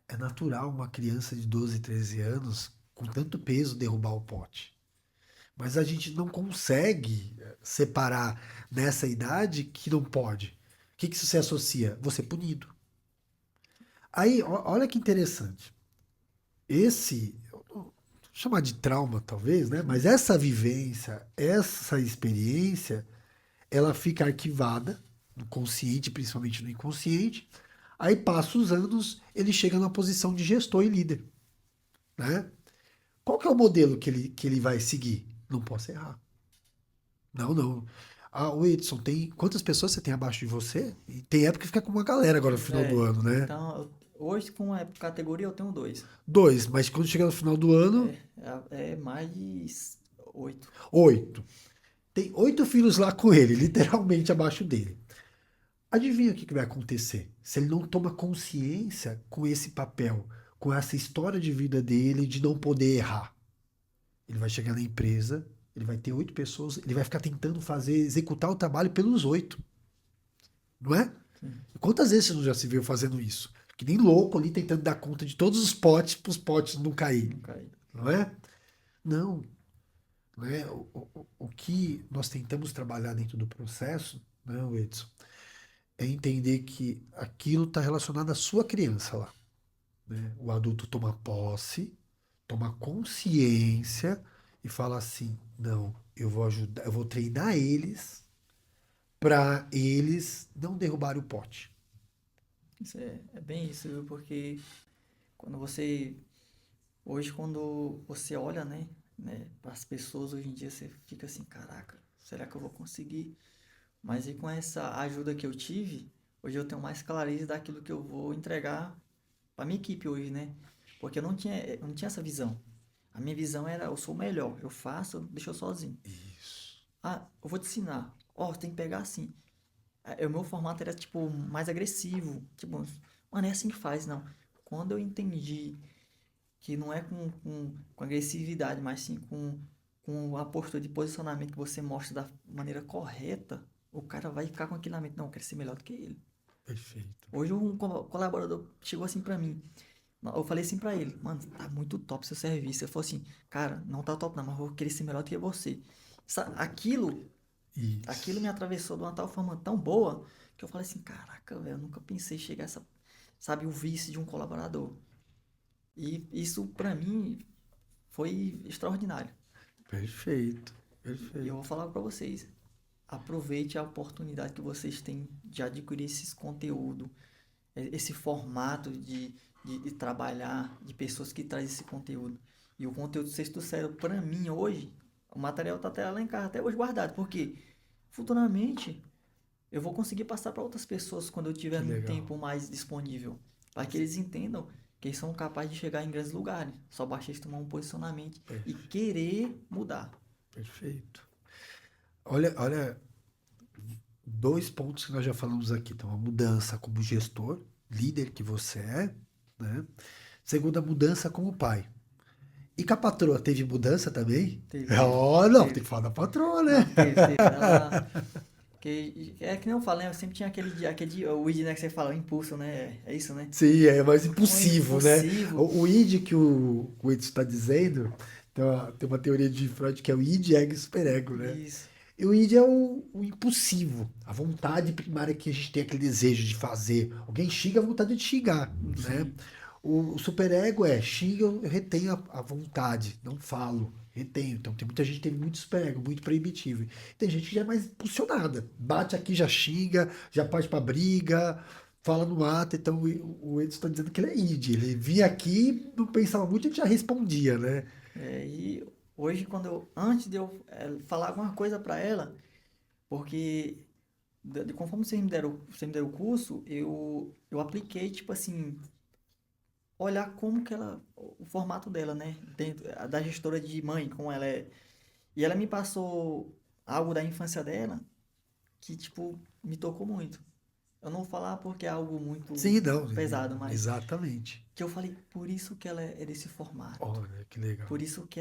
É natural uma criança de 12, 13 anos, com tanto peso, derrubar o pote. Mas a gente não consegue separar nessa idade que não pode. O que que isso se associa? Você punido. Aí, olha que interessante. Esse, vou chamar de trauma talvez, né? Mas essa vivência, essa experiência, ela fica arquivada no consciente, principalmente no inconsciente. Aí passa os anos, ele chega na posição de gestor e líder, né? Qual que é o modelo que ele vai seguir? Não posso errar. Não, não. Ah, o Edson, tem quantas pessoas você tem abaixo de você? E tem época que fica com uma galera agora no final do ano, né? Então, hoje com a categoria eu tenho dois. Dois, mas quando chega no final do ano, É mais de 8. 8. Tem 8 filhos lá com ele, literalmente abaixo dele. Adivinha o que vai acontecer? Se ele não toma consciência com esse papel, com essa história de vida dele de não poder errar. Ele vai chegar na empresa, ele vai ter 8 pessoas, ele vai ficar tentando executar o trabalho pelos 8, não é? Quantas vezes você não já se viu fazendo isso? Que nem louco ali tentando dar conta de todos os potes para os potes não caírem, Não cai. não é? Não, não é? O que nós tentamos trabalhar dentro do processo, não, Edson, é entender que aquilo está relacionado à sua criança lá, né? O adulto toma posse, toma consciência e fala assim: não, eu vou ajudar, eu vou treinar eles para eles não derrubarem o pote. Isso é bem isso, viu? Porque quando você. Hoje, quando você olha, né, para as pessoas hoje em dia, você fica assim: caraca, será que eu vou conseguir? Mas e com essa ajuda que eu tive, hoje eu tenho mais clareza daquilo que eu vou entregar para minha equipe hoje, né? Porque eu não tinha essa visão. A minha visão era: eu sou o melhor, eu faço, deixa eu sozinho. Isso. Ah, eu vou te ensinar. Ó, tem que pegar assim. O meu formato era, tipo, mais agressivo. Tipo, mano, é assim que faz, não. Quando eu entendi que não é com agressividade, mas sim com a postura de posicionamento que você mostra da maneira correta, o cara vai ficar com aquilo na mente. Não, eu quero ser melhor do que ele. Perfeito. Hoje um colaborador chegou assim pra mim. Eu falei assim pra ele: mano, tá muito top seu serviço. Ele falou assim: cara, não tá top não, mas eu vou querer ser melhor do que você. Aquilo me Isso. atravessou de uma tal forma tão boa que eu falei assim: caraca, velho, eu nunca pensei em chegar a sabe, o vice de um colaborador. E isso pra mim foi extraordinário. Perfeito. E eu vou Perfeito. falar pra vocês: aproveite a oportunidade que vocês têm de adquirir esses conteúdo, esse formato de trabalhar, de pessoas que trazem esse conteúdo. E o conteúdo do sexto cérebro, pra mim, hoje, o material tá até lá em casa, até hoje guardado. Porque futuramente eu vou conseguir passar para outras pessoas quando eu tiver Que um legal. tempo mais disponível. Para que eles entendam que eles são capazes de chegar em grandes lugares. Só basta eles tomar um posicionamento e Per- querer mudar. Perfeito. Olha, dois pontos que nós já falamos aqui. Então, a mudança como gestor, líder que você é, né? Segunda, mudança como pai. E com a patroa, teve mudança também? Teve, teve, Oh, não, tem teve. que falar da patroa, né? Não, teve. Ela. É que nem eu falei, eu sempre tinha o id, né, que você fala, o impulso, né? É isso, né? Sim, é mais Um impulsivo, né? impulsivo. O id que o Edson está dizendo, tem uma teoria de Freud que é o id, ego e superego, né? Isso. E o id é o impulsivo, a vontade primária que a gente tem aquele desejo de fazer. Alguém xinga, a vontade de xingar, né? Sim. O superego é xinga, eu retenho a vontade, não falo, retenho. Então tem muita gente que tem muito superego, muito proibitivo. Tem gente que já é mais impulsionada, bate aqui, já xinga, já parte pra briga, fala no ato. Então o Edson está dizendo que ele é id. Ele vinha aqui, não pensava muito e já respondia, né? E hoje, antes de eu falar alguma coisa para ela, porque conforme você me deram o curso, eu apliquei, tipo assim, olhar como que ela, o formato dela, né? Dentro, da gestora de mãe, como ela é. E ela me passou algo da infância dela que, tipo, me tocou muito. Eu não vou falar porque é algo muito Sim, não, pesado, mas exatamente. que eu falei, por isso que ela é desse formato. Olha, que legal. Por isso que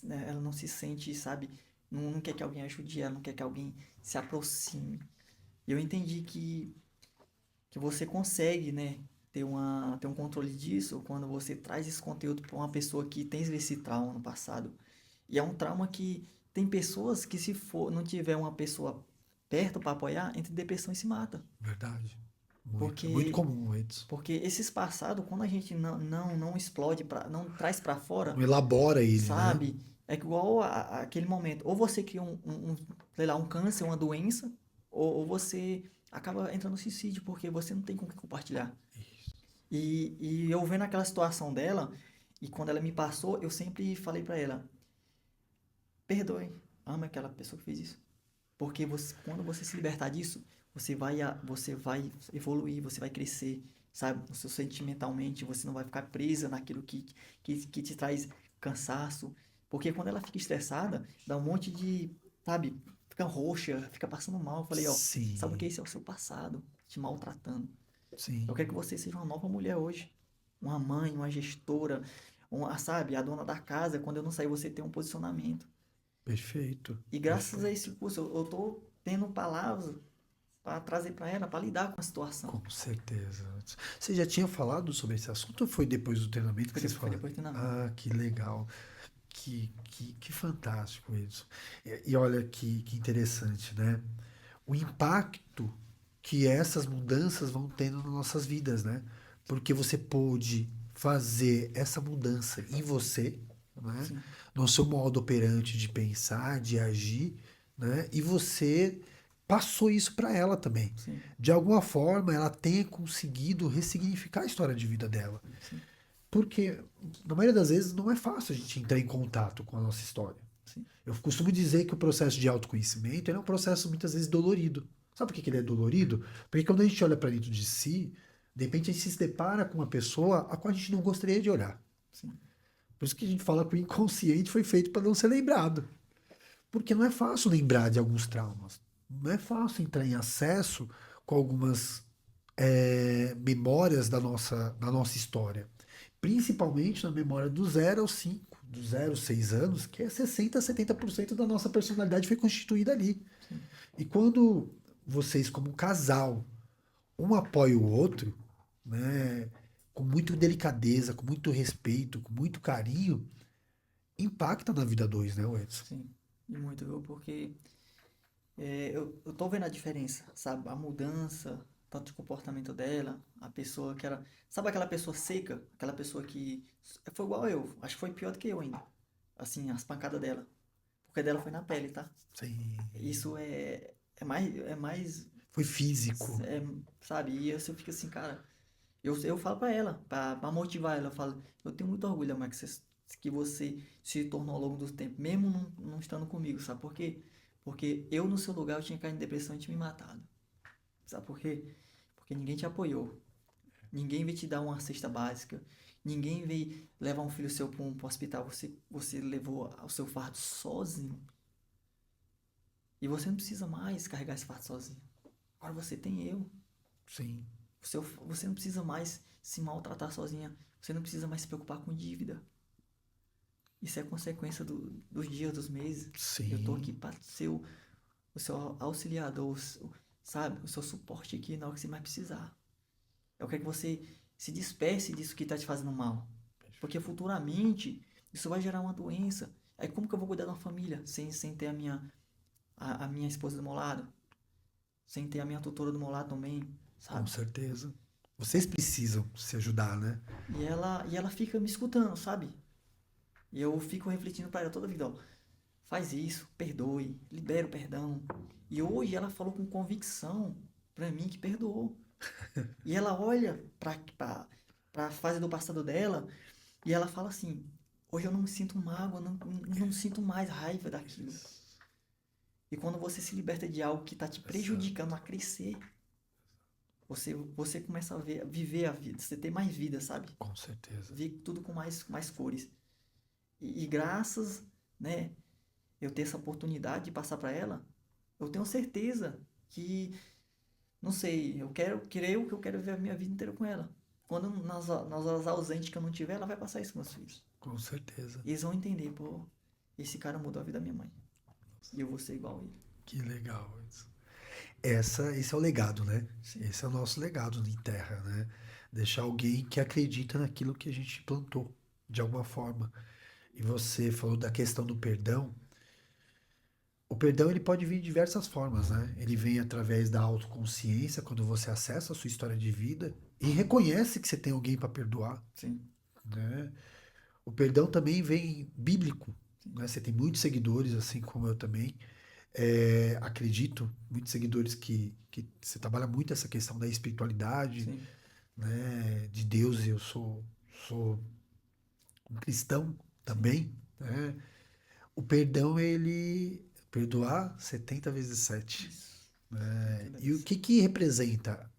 né, ela não se sente, sabe? Não quer que alguém ajude ela, não quer que alguém se aproxime. E eu entendi que você consegue, né, ter um controle disso quando você traz esse conteúdo para uma pessoa que tem esse trauma no passado. E é um trauma que tem pessoas que, se for não tiver uma pessoa perto para apoiar, entra em depressão e se mata. Verdade. Muito. É muito Porque, comum, Edson. porque esses passados, quando a gente não explode, não traz para Não fora, elabora ele, né? sabe? É igual aquele momento. Ou você cria sei lá, um câncer, uma doença, ou você acaba entrando no suicídio porque você não tem com o que compartilhar. E eu vendo aquela situação dela, e quando ela me passou, eu sempre falei pra ela: perdoe, ame aquela pessoa que fez isso. Porque quando você se libertar disso, você vai evoluir, você vai crescer, sabe? Sentimentalmente, você não vai ficar presa naquilo que te traz cansaço. Porque quando ela fica estressada, dá um monte de, sabe? Fica roxa, fica passando mal. Eu falei, ó, sabe o que? Sim, Esse é o seu passado, te maltratando. Eu sim. quero que você seja uma nova mulher hoje. Uma mãe, uma gestora, sabe? A dona da casa. Quando eu não sair, você tem um posicionamento. Perfeito, E graças a esse perfeito. curso, eu tô tendo palavras para trazer para ela, para lidar com a situação. Com certeza. Você já tinha falado sobre esse assunto ou foi depois do treinamento que vocês Foi falaram? depois do treinamento. Ah, que legal. Que fantástico isso. E olha que interessante, né? O impacto que essas mudanças vão tendo nas nossas vidas, né? Porque você pôde fazer essa mudança em você, né? Sim, No seu modo operante de pensar, de agir, né? E você passou isso para ela também. sim, De alguma forma, ela tenha conseguido ressignificar a história de vida dela. sim, Porque, na maioria das vezes, não é fácil a gente entrar em contato com a nossa história. sim. Eu costumo dizer que o processo de autoconhecimento ele é um processo muitas vezes dolorido. Sabe por que ele é dolorido? Porque quando a gente olha para dentro de si, de repente a gente se depara com uma pessoa a qual a gente não gostaria de olhar. Sim. Por isso que a gente fala que o inconsciente foi feito para não ser lembrado. Porque não é fácil lembrar de alguns traumas. Não é fácil entrar em acesso com algumas memórias da nossa história. Principalmente na memória do 0 aos 5, do 0 aos 6 anos, que é 60 a 70% da nossa personalidade foi constituída ali. Sim. E quando vocês, como casal, um apoia o outro, né, com muita delicadeza, com muito respeito, com muito carinho, impacta na vida dois, né, Edson? Sim. E muito, viu? Porque eu tô vendo a diferença, sabe? A mudança, tanto de comportamento dela, a pessoa que era. Sabe aquela pessoa seca? Aquela pessoa que. Foi igual eu, acho que foi pior do que eu ainda. Assim, as pancadas dela. Porque dela foi na pele, tá? Sim. Isso é mais, Foi físico. é, sabe? E eu fico assim, cara. Eu falo pra ela, pra motivar ela, eu falo, eu tenho muito orgulho, amor, que que você se tornou ao longo do tempo, mesmo não estando comigo, sabe por quê? Porque eu, no seu lugar, eu tinha caído em depressão e tinha me matado. Sabe por quê? Porque ninguém te apoiou. Ninguém veio te dar uma cesta básica. Ninguém veio levar um filho seu para um hospital. Você levou o seu fardo sozinho. E você não precisa mais carregar esse fardo sozinho. Agora você tem eu. Sim, Você não precisa mais se maltratar sozinha. Você não precisa mais se preocupar com dívida. Isso é consequência dos dias, dos meses. Eu tô aqui sim, para ser o seu auxiliador, sabe? O seu suporte aqui na hora que você mais precisar. Eu quero que você se despece disso que está te fazendo mal. Porque futuramente isso vai gerar uma doença. Aí como que eu vou cuidar de uma família sem ter a minha esposa do meu lado? Sem ter a minha tutora do meu lado também, com sabe? certeza. Vocês precisam se ajudar, né? E ela fica me escutando, sabe? E eu fico refletindo para ela toda vida, ó, faz isso, perdoe, libera o perdão. E hoje ela falou com convicção para mim que perdoou. E ela olha para a fase do passado dela e ela fala assim: hoje eu não sinto mágoa, não sinto mais raiva daquilo. E quando você se liberta de algo que está te Exato, prejudicando a crescer, você começa viver a vida, você tem mais vida, sabe? com certeza. Ver tudo com mais cores. E graças, né, eu ter essa oportunidade de passar para ela, eu tenho certeza que, não sei, creio que eu quero viver a minha vida inteira com ela. Quando nas horas ausentes que eu não tiver, ela vai passar isso com meus filhos. Com certeza. E eles vão entender, pô, esse cara mudou a vida da minha mãe. E eu vou ser igual a ele. Que legal isso. Esse é o legado, né? Sim, Esse é o nosso legado em terra, né? Deixar alguém que acredita naquilo que a gente plantou, de alguma forma. E você falou da questão do perdão. O perdão ele pode vir de diversas formas, né? Ele vem através da autoconsciência, quando você acessa a sua história de vida e reconhece que você tem alguém para perdoar, sim, né? O perdão também vem bíblico, sim, né? Você tem muitos seguidores, assim como eu também. Acredito, muitos seguidores que você trabalha muito essa questão da espiritualidade, sim. né? De Deus, e eu sou um cristão Sim. também, né? O perdão, ele perdoar 70 vezes 7. Isso. Né? Entenda E o isso. que representa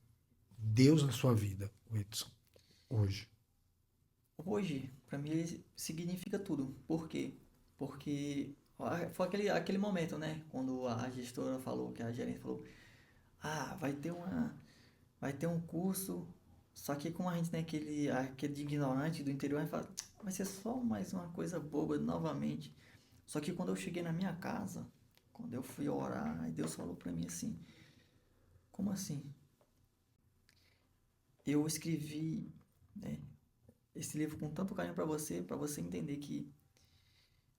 Deus na sua vida, Whitson, hoje? Hoje, pra mim, ele significa tudo. Por quê? Porque foi aquele momento, né? Quando a gestora falou, que a gerente falou, ah, vai ter um curso, só que como a gente tem aquele de ignorante do interior, a gente fala, vai ser só mais uma coisa boba novamente. Só que quando eu cheguei na minha casa, quando eu fui orar, aí Deus falou pra mim assim, como assim? Eu escrevi, né, esse livro com tanto carinho para você entender que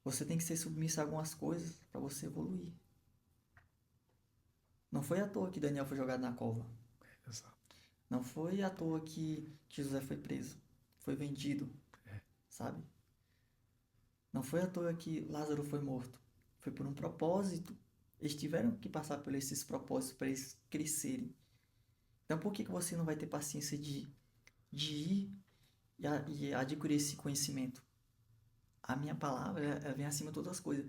você tem que ser submisso a algumas coisas para você evoluir. Não foi à toa que Daniel foi jogado na cova. Exato. Não foi à toa que José foi preso. Foi vendido, sabe? Não foi à toa que Lázaro foi morto. Foi por um propósito. Eles tiveram que passar por esses propósitos para eles crescerem. Então por que você não vai ter paciência de ir e adquirir esse conhecimento? A minha palavra ela vem acima de todas as coisas.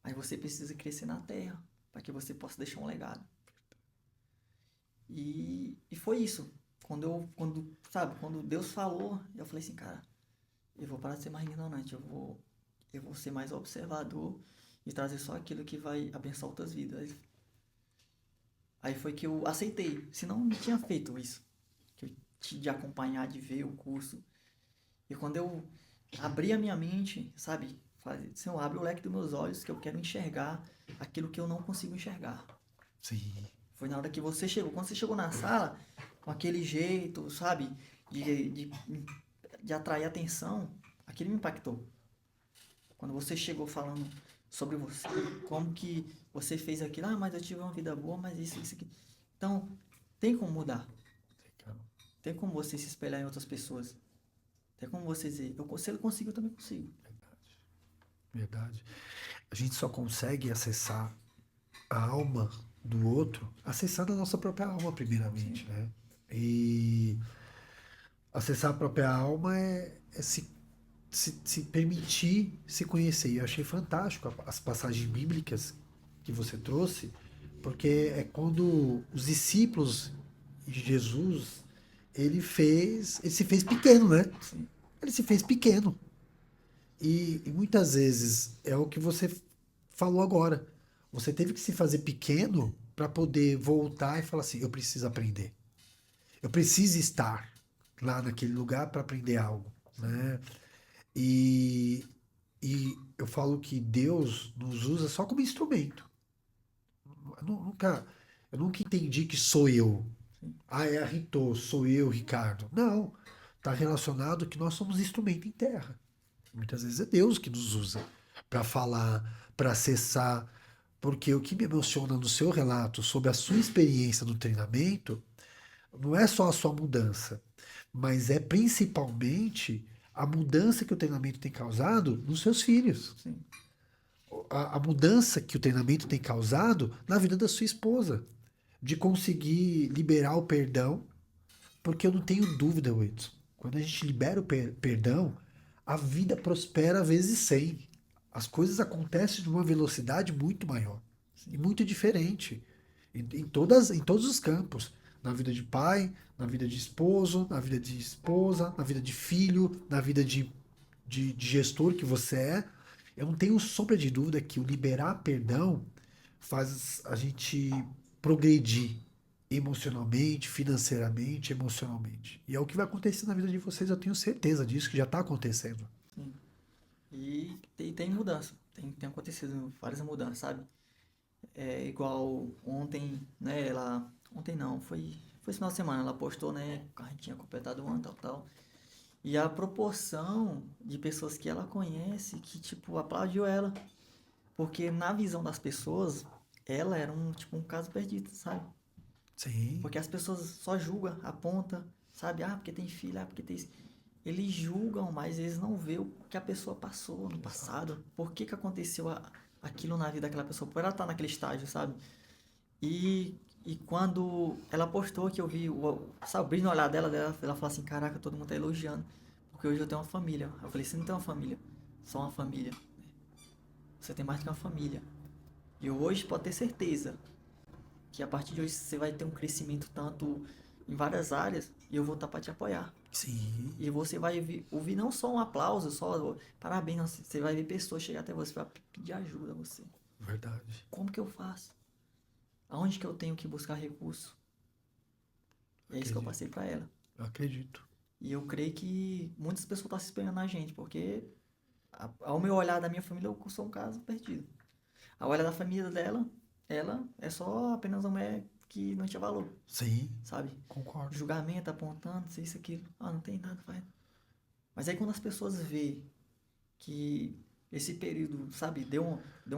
Mas você precisa crescer na terra para que você possa deixar um legado. E foi isso. Sabe, quando Deus falou, eu falei assim, cara, eu vou parar de ser mais ignorante, eu vou ser mais observador e trazer só aquilo que vai abençoar outras vidas. Aí foi que eu aceitei, senão eu não tinha feito isso. De acompanhar, de ver o curso. E quando eu abri a minha mente, sabe, Senhor, abre o leque dos meus olhos que eu quero enxergar aquilo que eu não consigo enxergar. Sim, Foi na hora que você chegou. Quando você chegou na sala, com aquele jeito, sabe? De, de, de atrair atenção, aquilo me impactou. Quando você chegou falando sobre você, como que você fez aquilo. Ah, mas eu tive uma vida boa, mas isso aqui. Então, tem como mudar. legal. Tem como você se espelhar em outras pessoas. Tem como você dizer, se ele conseguiu, eu também consigo. Verdade. A gente só consegue acessar a alma do outro acessando a nossa própria alma, primeiramente, Sim, né? E acessar a própria alma é se se permitir se conhecer. E eu achei fantástico as passagens bíblicas que você trouxe, porque é quando os discípulos de Jesus, ele se fez pequeno, né? Sim, Ele se fez pequeno. E muitas vezes é o que você falou agora. Você teve que se fazer pequeno para poder voltar e falar assim: eu preciso aprender. Eu preciso estar lá naquele lugar para aprender algo, sim, né? E, e eu falo que Deus nos usa só como instrumento. Eu nunca entendi que sou eu. sim, Ah, é a Rito, sou eu, Ricardo. Não. Está relacionado que nós somos instrumento em terra. Muitas vezes é Deus que nos usa para falar, para acessar. Porque o que me emociona no seu relato sobre a sua experiência no treinamento não é só a sua mudança, mas é principalmente a mudança que o treinamento tem causado nos seus filhos. sim, A mudança que o treinamento tem causado na vida da sua esposa. De conseguir liberar o perdão, porque eu não tenho dúvida, Whitson. Quando a gente libera o perdão, a vida prospera vezes 100. As coisas acontecem de uma velocidade muito maior e sim, muito diferente em todos os campos. Na vida de pai, na vida de esposo, na vida de esposa, na vida de filho, na vida de gestor que você é. Eu não tenho sombra de dúvida que o liberar perdão faz a gente progredir emocionalmente, financeiramente, emocionalmente. E é o que vai acontecer na vida de vocês, eu tenho certeza disso, que já está acontecendo. sim. E tem mudança, tem acontecido várias mudanças, sabe? É igual ontem, né? Ontem não, foi esse final de semana, ela postou, né? Que a gente tinha completado um ano, tal, tal. E a proporção de pessoas que ela conhece que, tipo, aplaudiu ela. Porque na visão das pessoas, ela era tipo, um caso perdido, sabe? Sim, Porque as pessoas só julgam, apontam, sabe? Ah, porque tem filho, ah, porque tem isso. Eles julgam, mas eles não vê o que a pessoa passou no exato. passado. Por que que aconteceu aquilo na vida daquela pessoa? Por ela estar naquele estágio, sabe? E quando ela postou que eu vi sabe, o brilho no olhar ela falou assim, caraca, todo mundo tá elogiando. Porque hoje eu tenho uma família. Eu falei, você não tem uma família, só uma família. Você tem mais do que uma família. E hoje pode ter certeza que a partir de hoje você vai ter um crescimento tanto em várias áreas e eu vou estar para te apoiar. Sim, E você vai ouvir não só um aplauso, só parabéns, não, você vai ver pessoas chegar até você para pedir ajuda a você. verdade. Como que eu faço? Aonde que eu tenho que buscar recurso? E é isso que eu passei Acredito. para ela. Eu acredito. E eu creio que muitas pessoas estão se espelhando na gente, porque ao meu olhar da minha família, eu sou um caso perdido. Ao olhar da família dela, ela é só apenas uma mulher que não tinha valor, Sim, sabe? concordo. Julgamento, apontando, isso, aquilo. Ah, não tem nada, vai. Mas aí quando as pessoas veem que esse período, sabe, deu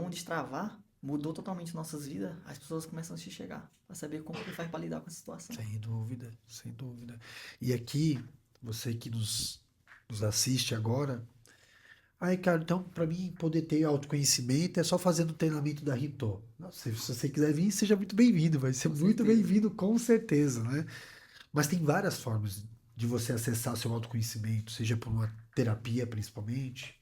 um destravar, mudou totalmente nossas vidas, as pessoas começam a se chegar, pra saber como que faz pra lidar com essa situação. Sem dúvida, sem dúvida. E aqui, você que nos assiste agora, ah, Ricardo, então, para mim poder ter autoconhecimento é só fazendo o treinamento da Rito. Nossa, se você quiser vir, seja muito bem-vindo, vai ser Com muito certeza. bem-vindo, com certeza, né? Mas tem várias formas de você acessar seu autoconhecimento, seja por uma terapia, principalmente,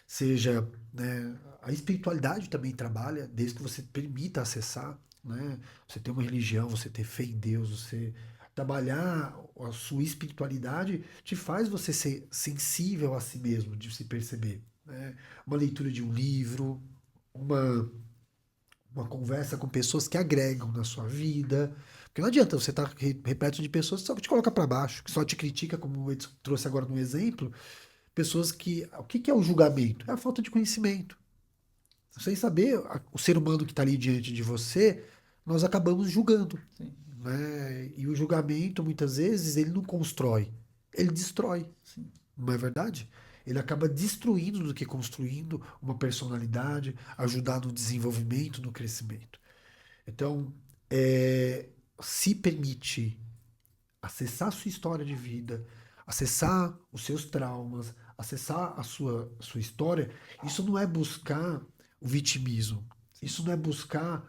seja, né, a espiritualidade também trabalha, desde que você permita acessar, né? Você ter uma religião, você ter fé em Deus, você trabalhar a sua espiritualidade te faz você ser sensível a si mesmo, de se perceber, né? Uma leitura de um livro, uma uma conversa com pessoas que agregam na sua vida. Porque não adianta você estar repleto de pessoas que só te coloca para baixo, que só te critica, como o Edson trouxe agora no exemplo, pessoas que. O que é o julgamento? É a falta de conhecimento. Sem saber o ser humano que está ali diante de você, nós acabamos julgando. Sim, Né? E o julgamento, muitas vezes, ele não constrói, ele destrói. sim, Não é verdade? Ele acaba destruindo do que construindo uma personalidade, ajudar no desenvolvimento, no crescimento. Então, se permitir acessar a sua história de vida, acessar os seus traumas, acessar a sua história, isso não é buscar o vitimismo. sim, Isso não é buscar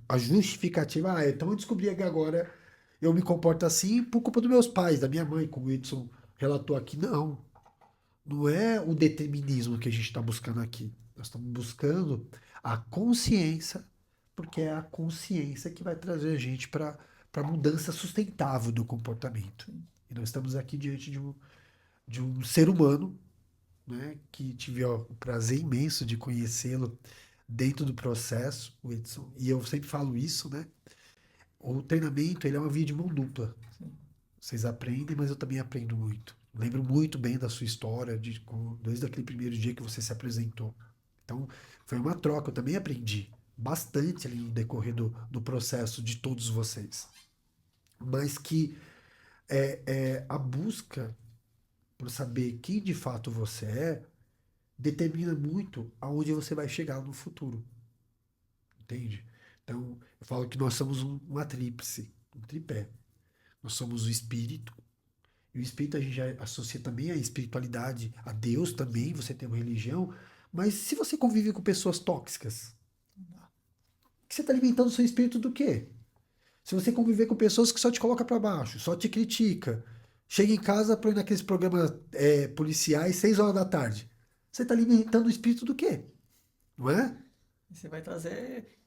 a justificativa. Ah, então eu descobri que agora eu me comporto assim por culpa dos meus pais, da minha mãe, como o Edson relatou aqui. Não. não é o determinismo que a gente está buscando aqui. Nós estamos buscando a consciência, porque é a consciência que vai trazer a gente para a mudança sustentável do comportamento. E nós estamos aqui diante de um ser humano, né, que tive ó, o prazer imenso de conhecê-lo dentro do processo, o Edson, e eu sempre falo isso, né? O treinamento, ele é uma via de mão dupla. Sim. Vocês aprendem, mas eu também aprendo muito. Lembro muito bem da sua história, desde aquele primeiro dia que você se apresentou. Então, foi uma troca, eu também aprendi bastante ali no decorrer do processo de todos vocês. Mas que a busca por saber quem de fato você é determina muito aonde você vai chegar no futuro, entende? Então, eu falo que nós somos uma tríplice, um tripé. Nós somos o espírito, e o espírito a gente já associa também à espiritualidade, a Deus também, você tem uma religião, mas se você convive com pessoas tóxicas, que você está alimentando o seu espírito do quê? Se você conviver com pessoas que só te colocam para baixo, só te critica, chega em casa para ir naqueles programas policiais 6 horas da tarde, você está alimentando o espírito do quê? Não é? Você vai trazer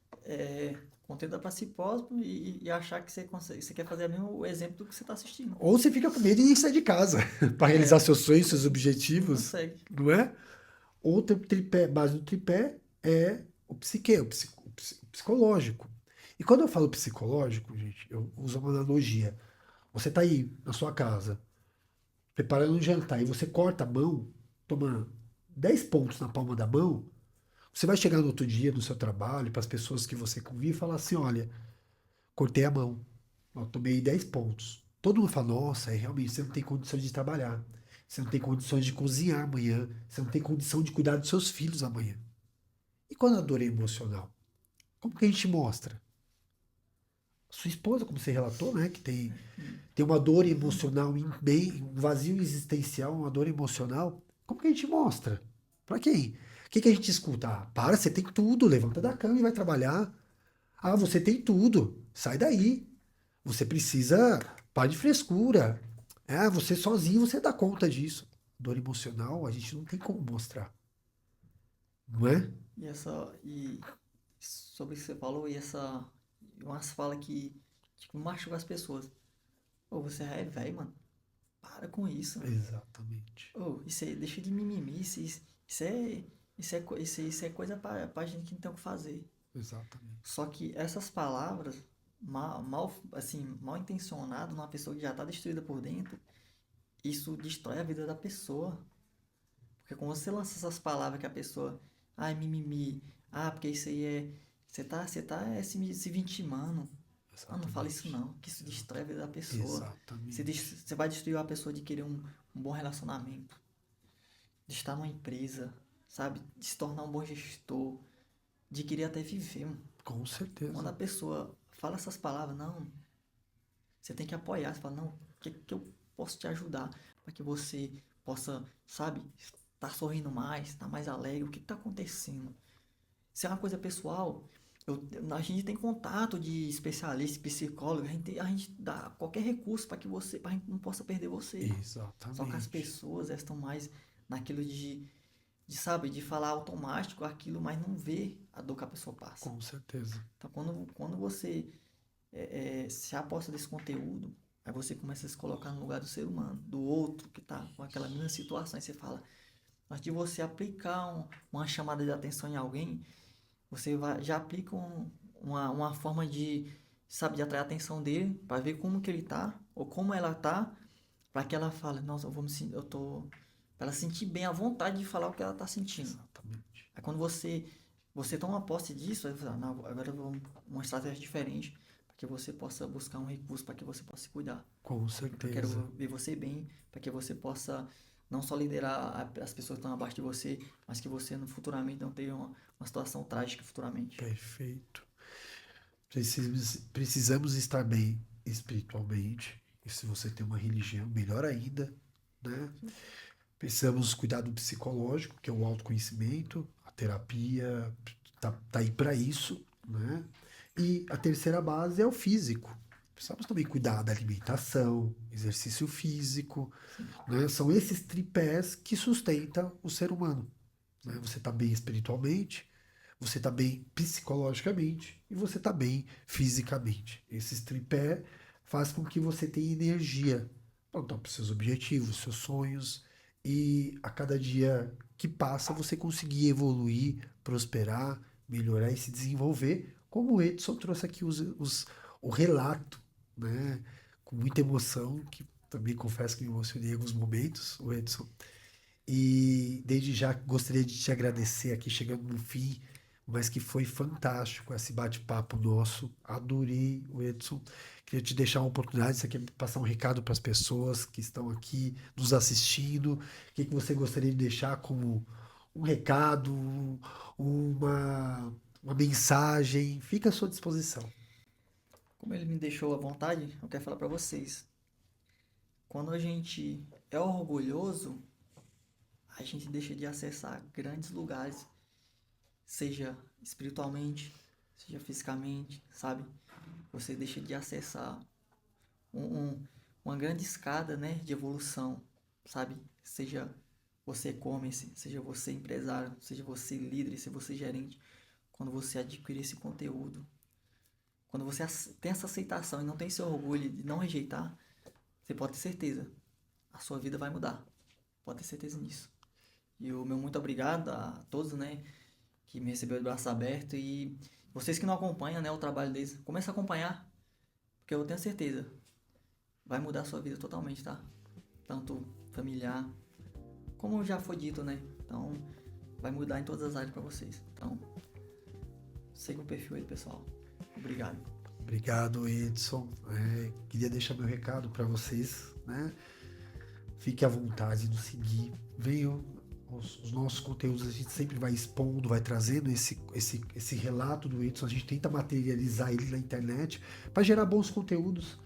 conteúdo para si próximo e achar que você consegue, você quer fazer mesmo o exemplo do que você está assistindo. Ou você fica com medo e sai de casa para realizar seus sonhos, seus Não objetivos, consegue. não é? Outra tripé, base do tripé é o psique, o psicológico. E quando eu falo psicológico, gente, eu uso uma analogia. Você está aí na sua casa, preparando um jantar, e você corta a mão, toma 10 pontos na palma da mão, você vai chegar no outro dia no seu trabalho, para as pessoas que você convive, e falar assim: olha, cortei a mão, eu tomei 10 pontos. Todo mundo fala: nossa, realmente você não tem condições de trabalhar, você não tem condições de cozinhar amanhã, você não tem condição de cuidar dos seus filhos amanhã. E quando a dor é emocional? Como que a gente mostra? Sua esposa, como você relatou, né, que tem uma dor emocional bem, um vazio existencial, uma dor emocional. Como que a gente mostra? Pra quem? O que que a gente escuta? Ah, para, você tem tudo, levanta da cama e vai trabalhar. Ah, você tem tudo, sai daí. Você precisa, para de frescura. Ah, você sozinho você dá conta disso. Dor emocional a gente não tem como mostrar, não é? E sobre o que você falou, umas falas que tipo, machucam as pessoas. Ô, você é velho, mano. Para com isso. Exatamente. Ô, isso aí, deixa de mimimi. Isso é coisa pra gente que não tem o que fazer. Exatamente. Só que essas palavras, mal intencionadas, numa pessoa que já tá destruída por dentro, isso destrói a vida da pessoa. Porque quando você lança essas palavras que a pessoa, ai, mimimi, porque isso aí é. Você tá se vitimando. Ah, não fala isso Exatamente. não, que isso destrói a vida da pessoa. Exatamente. Você vai destruir a pessoa de querer um bom relacionamento, de estar numa empresa, sabe? De se tornar um bom gestor, de querer até viver, mano. Com Quando certeza. a pessoa fala essas palavras, não, você tem que apoiar. Você fala, não, o que eu posso te ajudar para que você possa, sabe, estar sorrindo mais, estar mais alegre? O que está acontecendo? Se é uma coisa pessoal, a gente tem contato de especialista, psicólogo, a gente dá qualquer recurso para que você, para a gente não possa perder você. Só que as Exatamente. pessoas estão mais naquilo sabe, de falar automático aquilo, mas não vê a dor que a pessoa passa. Com certeza. Então, quando você se aposta desse conteúdo, aí você começa a se colocar no lugar do ser humano, do outro que está com aquela mesma situação, e você fala, antes de você aplicar uma chamada de atenção em alguém, já aplica uma forma de, sabe, de atrair a atenção dele, para ver como que ele tá, ou como ela tá, para que ela fale, nossa, eu tô, para ela sentir bem à vontade de falar o que ela tá sentindo. Exatamente. Aí quando você toma posse disso, aí você fala, não, agora eu vou uma estratégia diferente, para que você possa buscar um recurso, para que você possa se cuidar. Com Eu quero certeza. ver você bem, para que você possa não só liderar as pessoas que estão abaixo de você, mas que você futuramente não tenha uma situação trágica futuramente. Perfeito. Precisamos estar bem espiritualmente. E se você tem uma religião, melhor ainda, né? Precisamos cuidar do psicológico, que é o autoconhecimento, a terapia tá aí para isso, né? E a terceira base é o físico. precisamos também cuidar da alimentação, exercício físico, Sim. né? São esses tripés que sustentam o ser humano, né? Sim. Você está bem espiritualmente, você está bem psicologicamente e você está bem fisicamente. Esses tripés faz com que você tenha energia para lutar para os seus objetivos, seus sonhos e a cada dia que passa você conseguir evoluir, prosperar, melhorar e se desenvolver, como o Edson trouxe aqui o relato, né? Com muita emoção, que também confesso que me emocionei em alguns momentos, o Edson. E desde já gostaria de te agradecer aqui, chegando no fim, mas que foi fantástico esse bate-papo nosso. Adorei, o Edson. Queria te deixar uma oportunidade, você quer passar um recado para as pessoas que estão aqui nos assistindo? O que que você gostaria de deixar como um recado, uma mensagem? Fica à sua disposição. Como ele me deixou à vontade, eu quero falar para vocês. Quando a gente é orgulhoso, a gente deixa de acessar grandes lugares, seja espiritualmente, seja fisicamente, sabe? Você deixa de acessar um- um- uma grande escada, né, de evolução, sabe? Seja você e-commerce, seja você empresário, seja você líder, seja você gerente. Quando você adquire esse conteúdo, quando você tem essa aceitação e não tem esse orgulho de não rejeitar, você pode ter certeza, a sua vida vai mudar. Pode ter certeza nisso. E o meu muito obrigado a todos, né, que me recebeu de braço aberto e vocês que não acompanham, né, o trabalho deles, comece a acompanhar, porque eu tenho certeza, vai mudar a sua vida totalmente, tá? Tanto familiar, como já foi dito, né? Então, vai mudar em todas as áreas para vocês. Então, siga o perfil aí, pessoal. Obrigado. Obrigado, Edson. Queria deixar meu recado para vocês, né? Fique à vontade de seguir. Venham os nossos conteúdos, a gente sempre vai expondo, vai trazendo esse relato do Edson. A gente tenta materializar ele na internet para gerar bons conteúdos.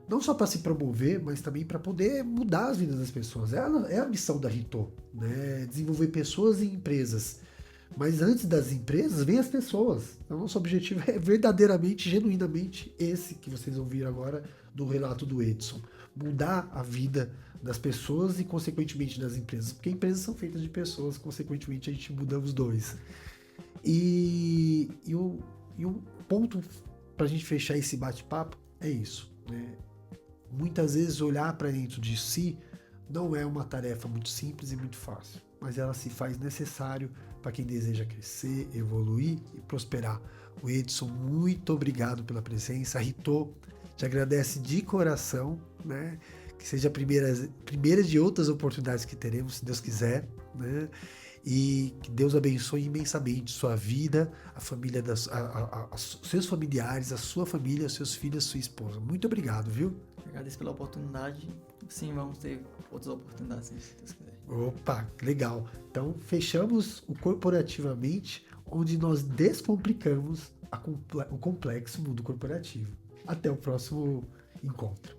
Não só para se promover, mas também para poder mudar as vidas das pessoas. É a missão da Rito, né? Desenvolver pessoas e empresas. Mas antes das empresas, vem as pessoas. Então, nosso objetivo é verdadeiramente, genuinamente esse que vocês ouviram agora do relato do Edson. Mudar a vida das pessoas e, consequentemente, das empresas. Porque empresas são feitas de pessoas, consequentemente, a gente muda os dois. E o ponto para a gente fechar esse bate-papo é isso, né? Muitas vezes olhar para dentro de si não é uma tarefa muito simples e muito fácil, mas ela se faz necessário para quem deseja crescer, evoluir e prosperar. O Edson, muito obrigado pela presença. A Rito te agradece de coração, né? Que seja a primeira de outras oportunidades que teremos, se Deus quiser, né? E que Deus abençoe imensamente sua vida, a família os seus familiares, a sua família, os seus filhos, a sua esposa. Muito obrigado, viu? Agradeço pela oportunidade. Sim, vamos ter outras oportunidades, se Deus quiser. Opa, legal. Então, fechamos o corporativamente, onde nós descomplicamos o complexo mundo corporativo. Até o próximo encontro.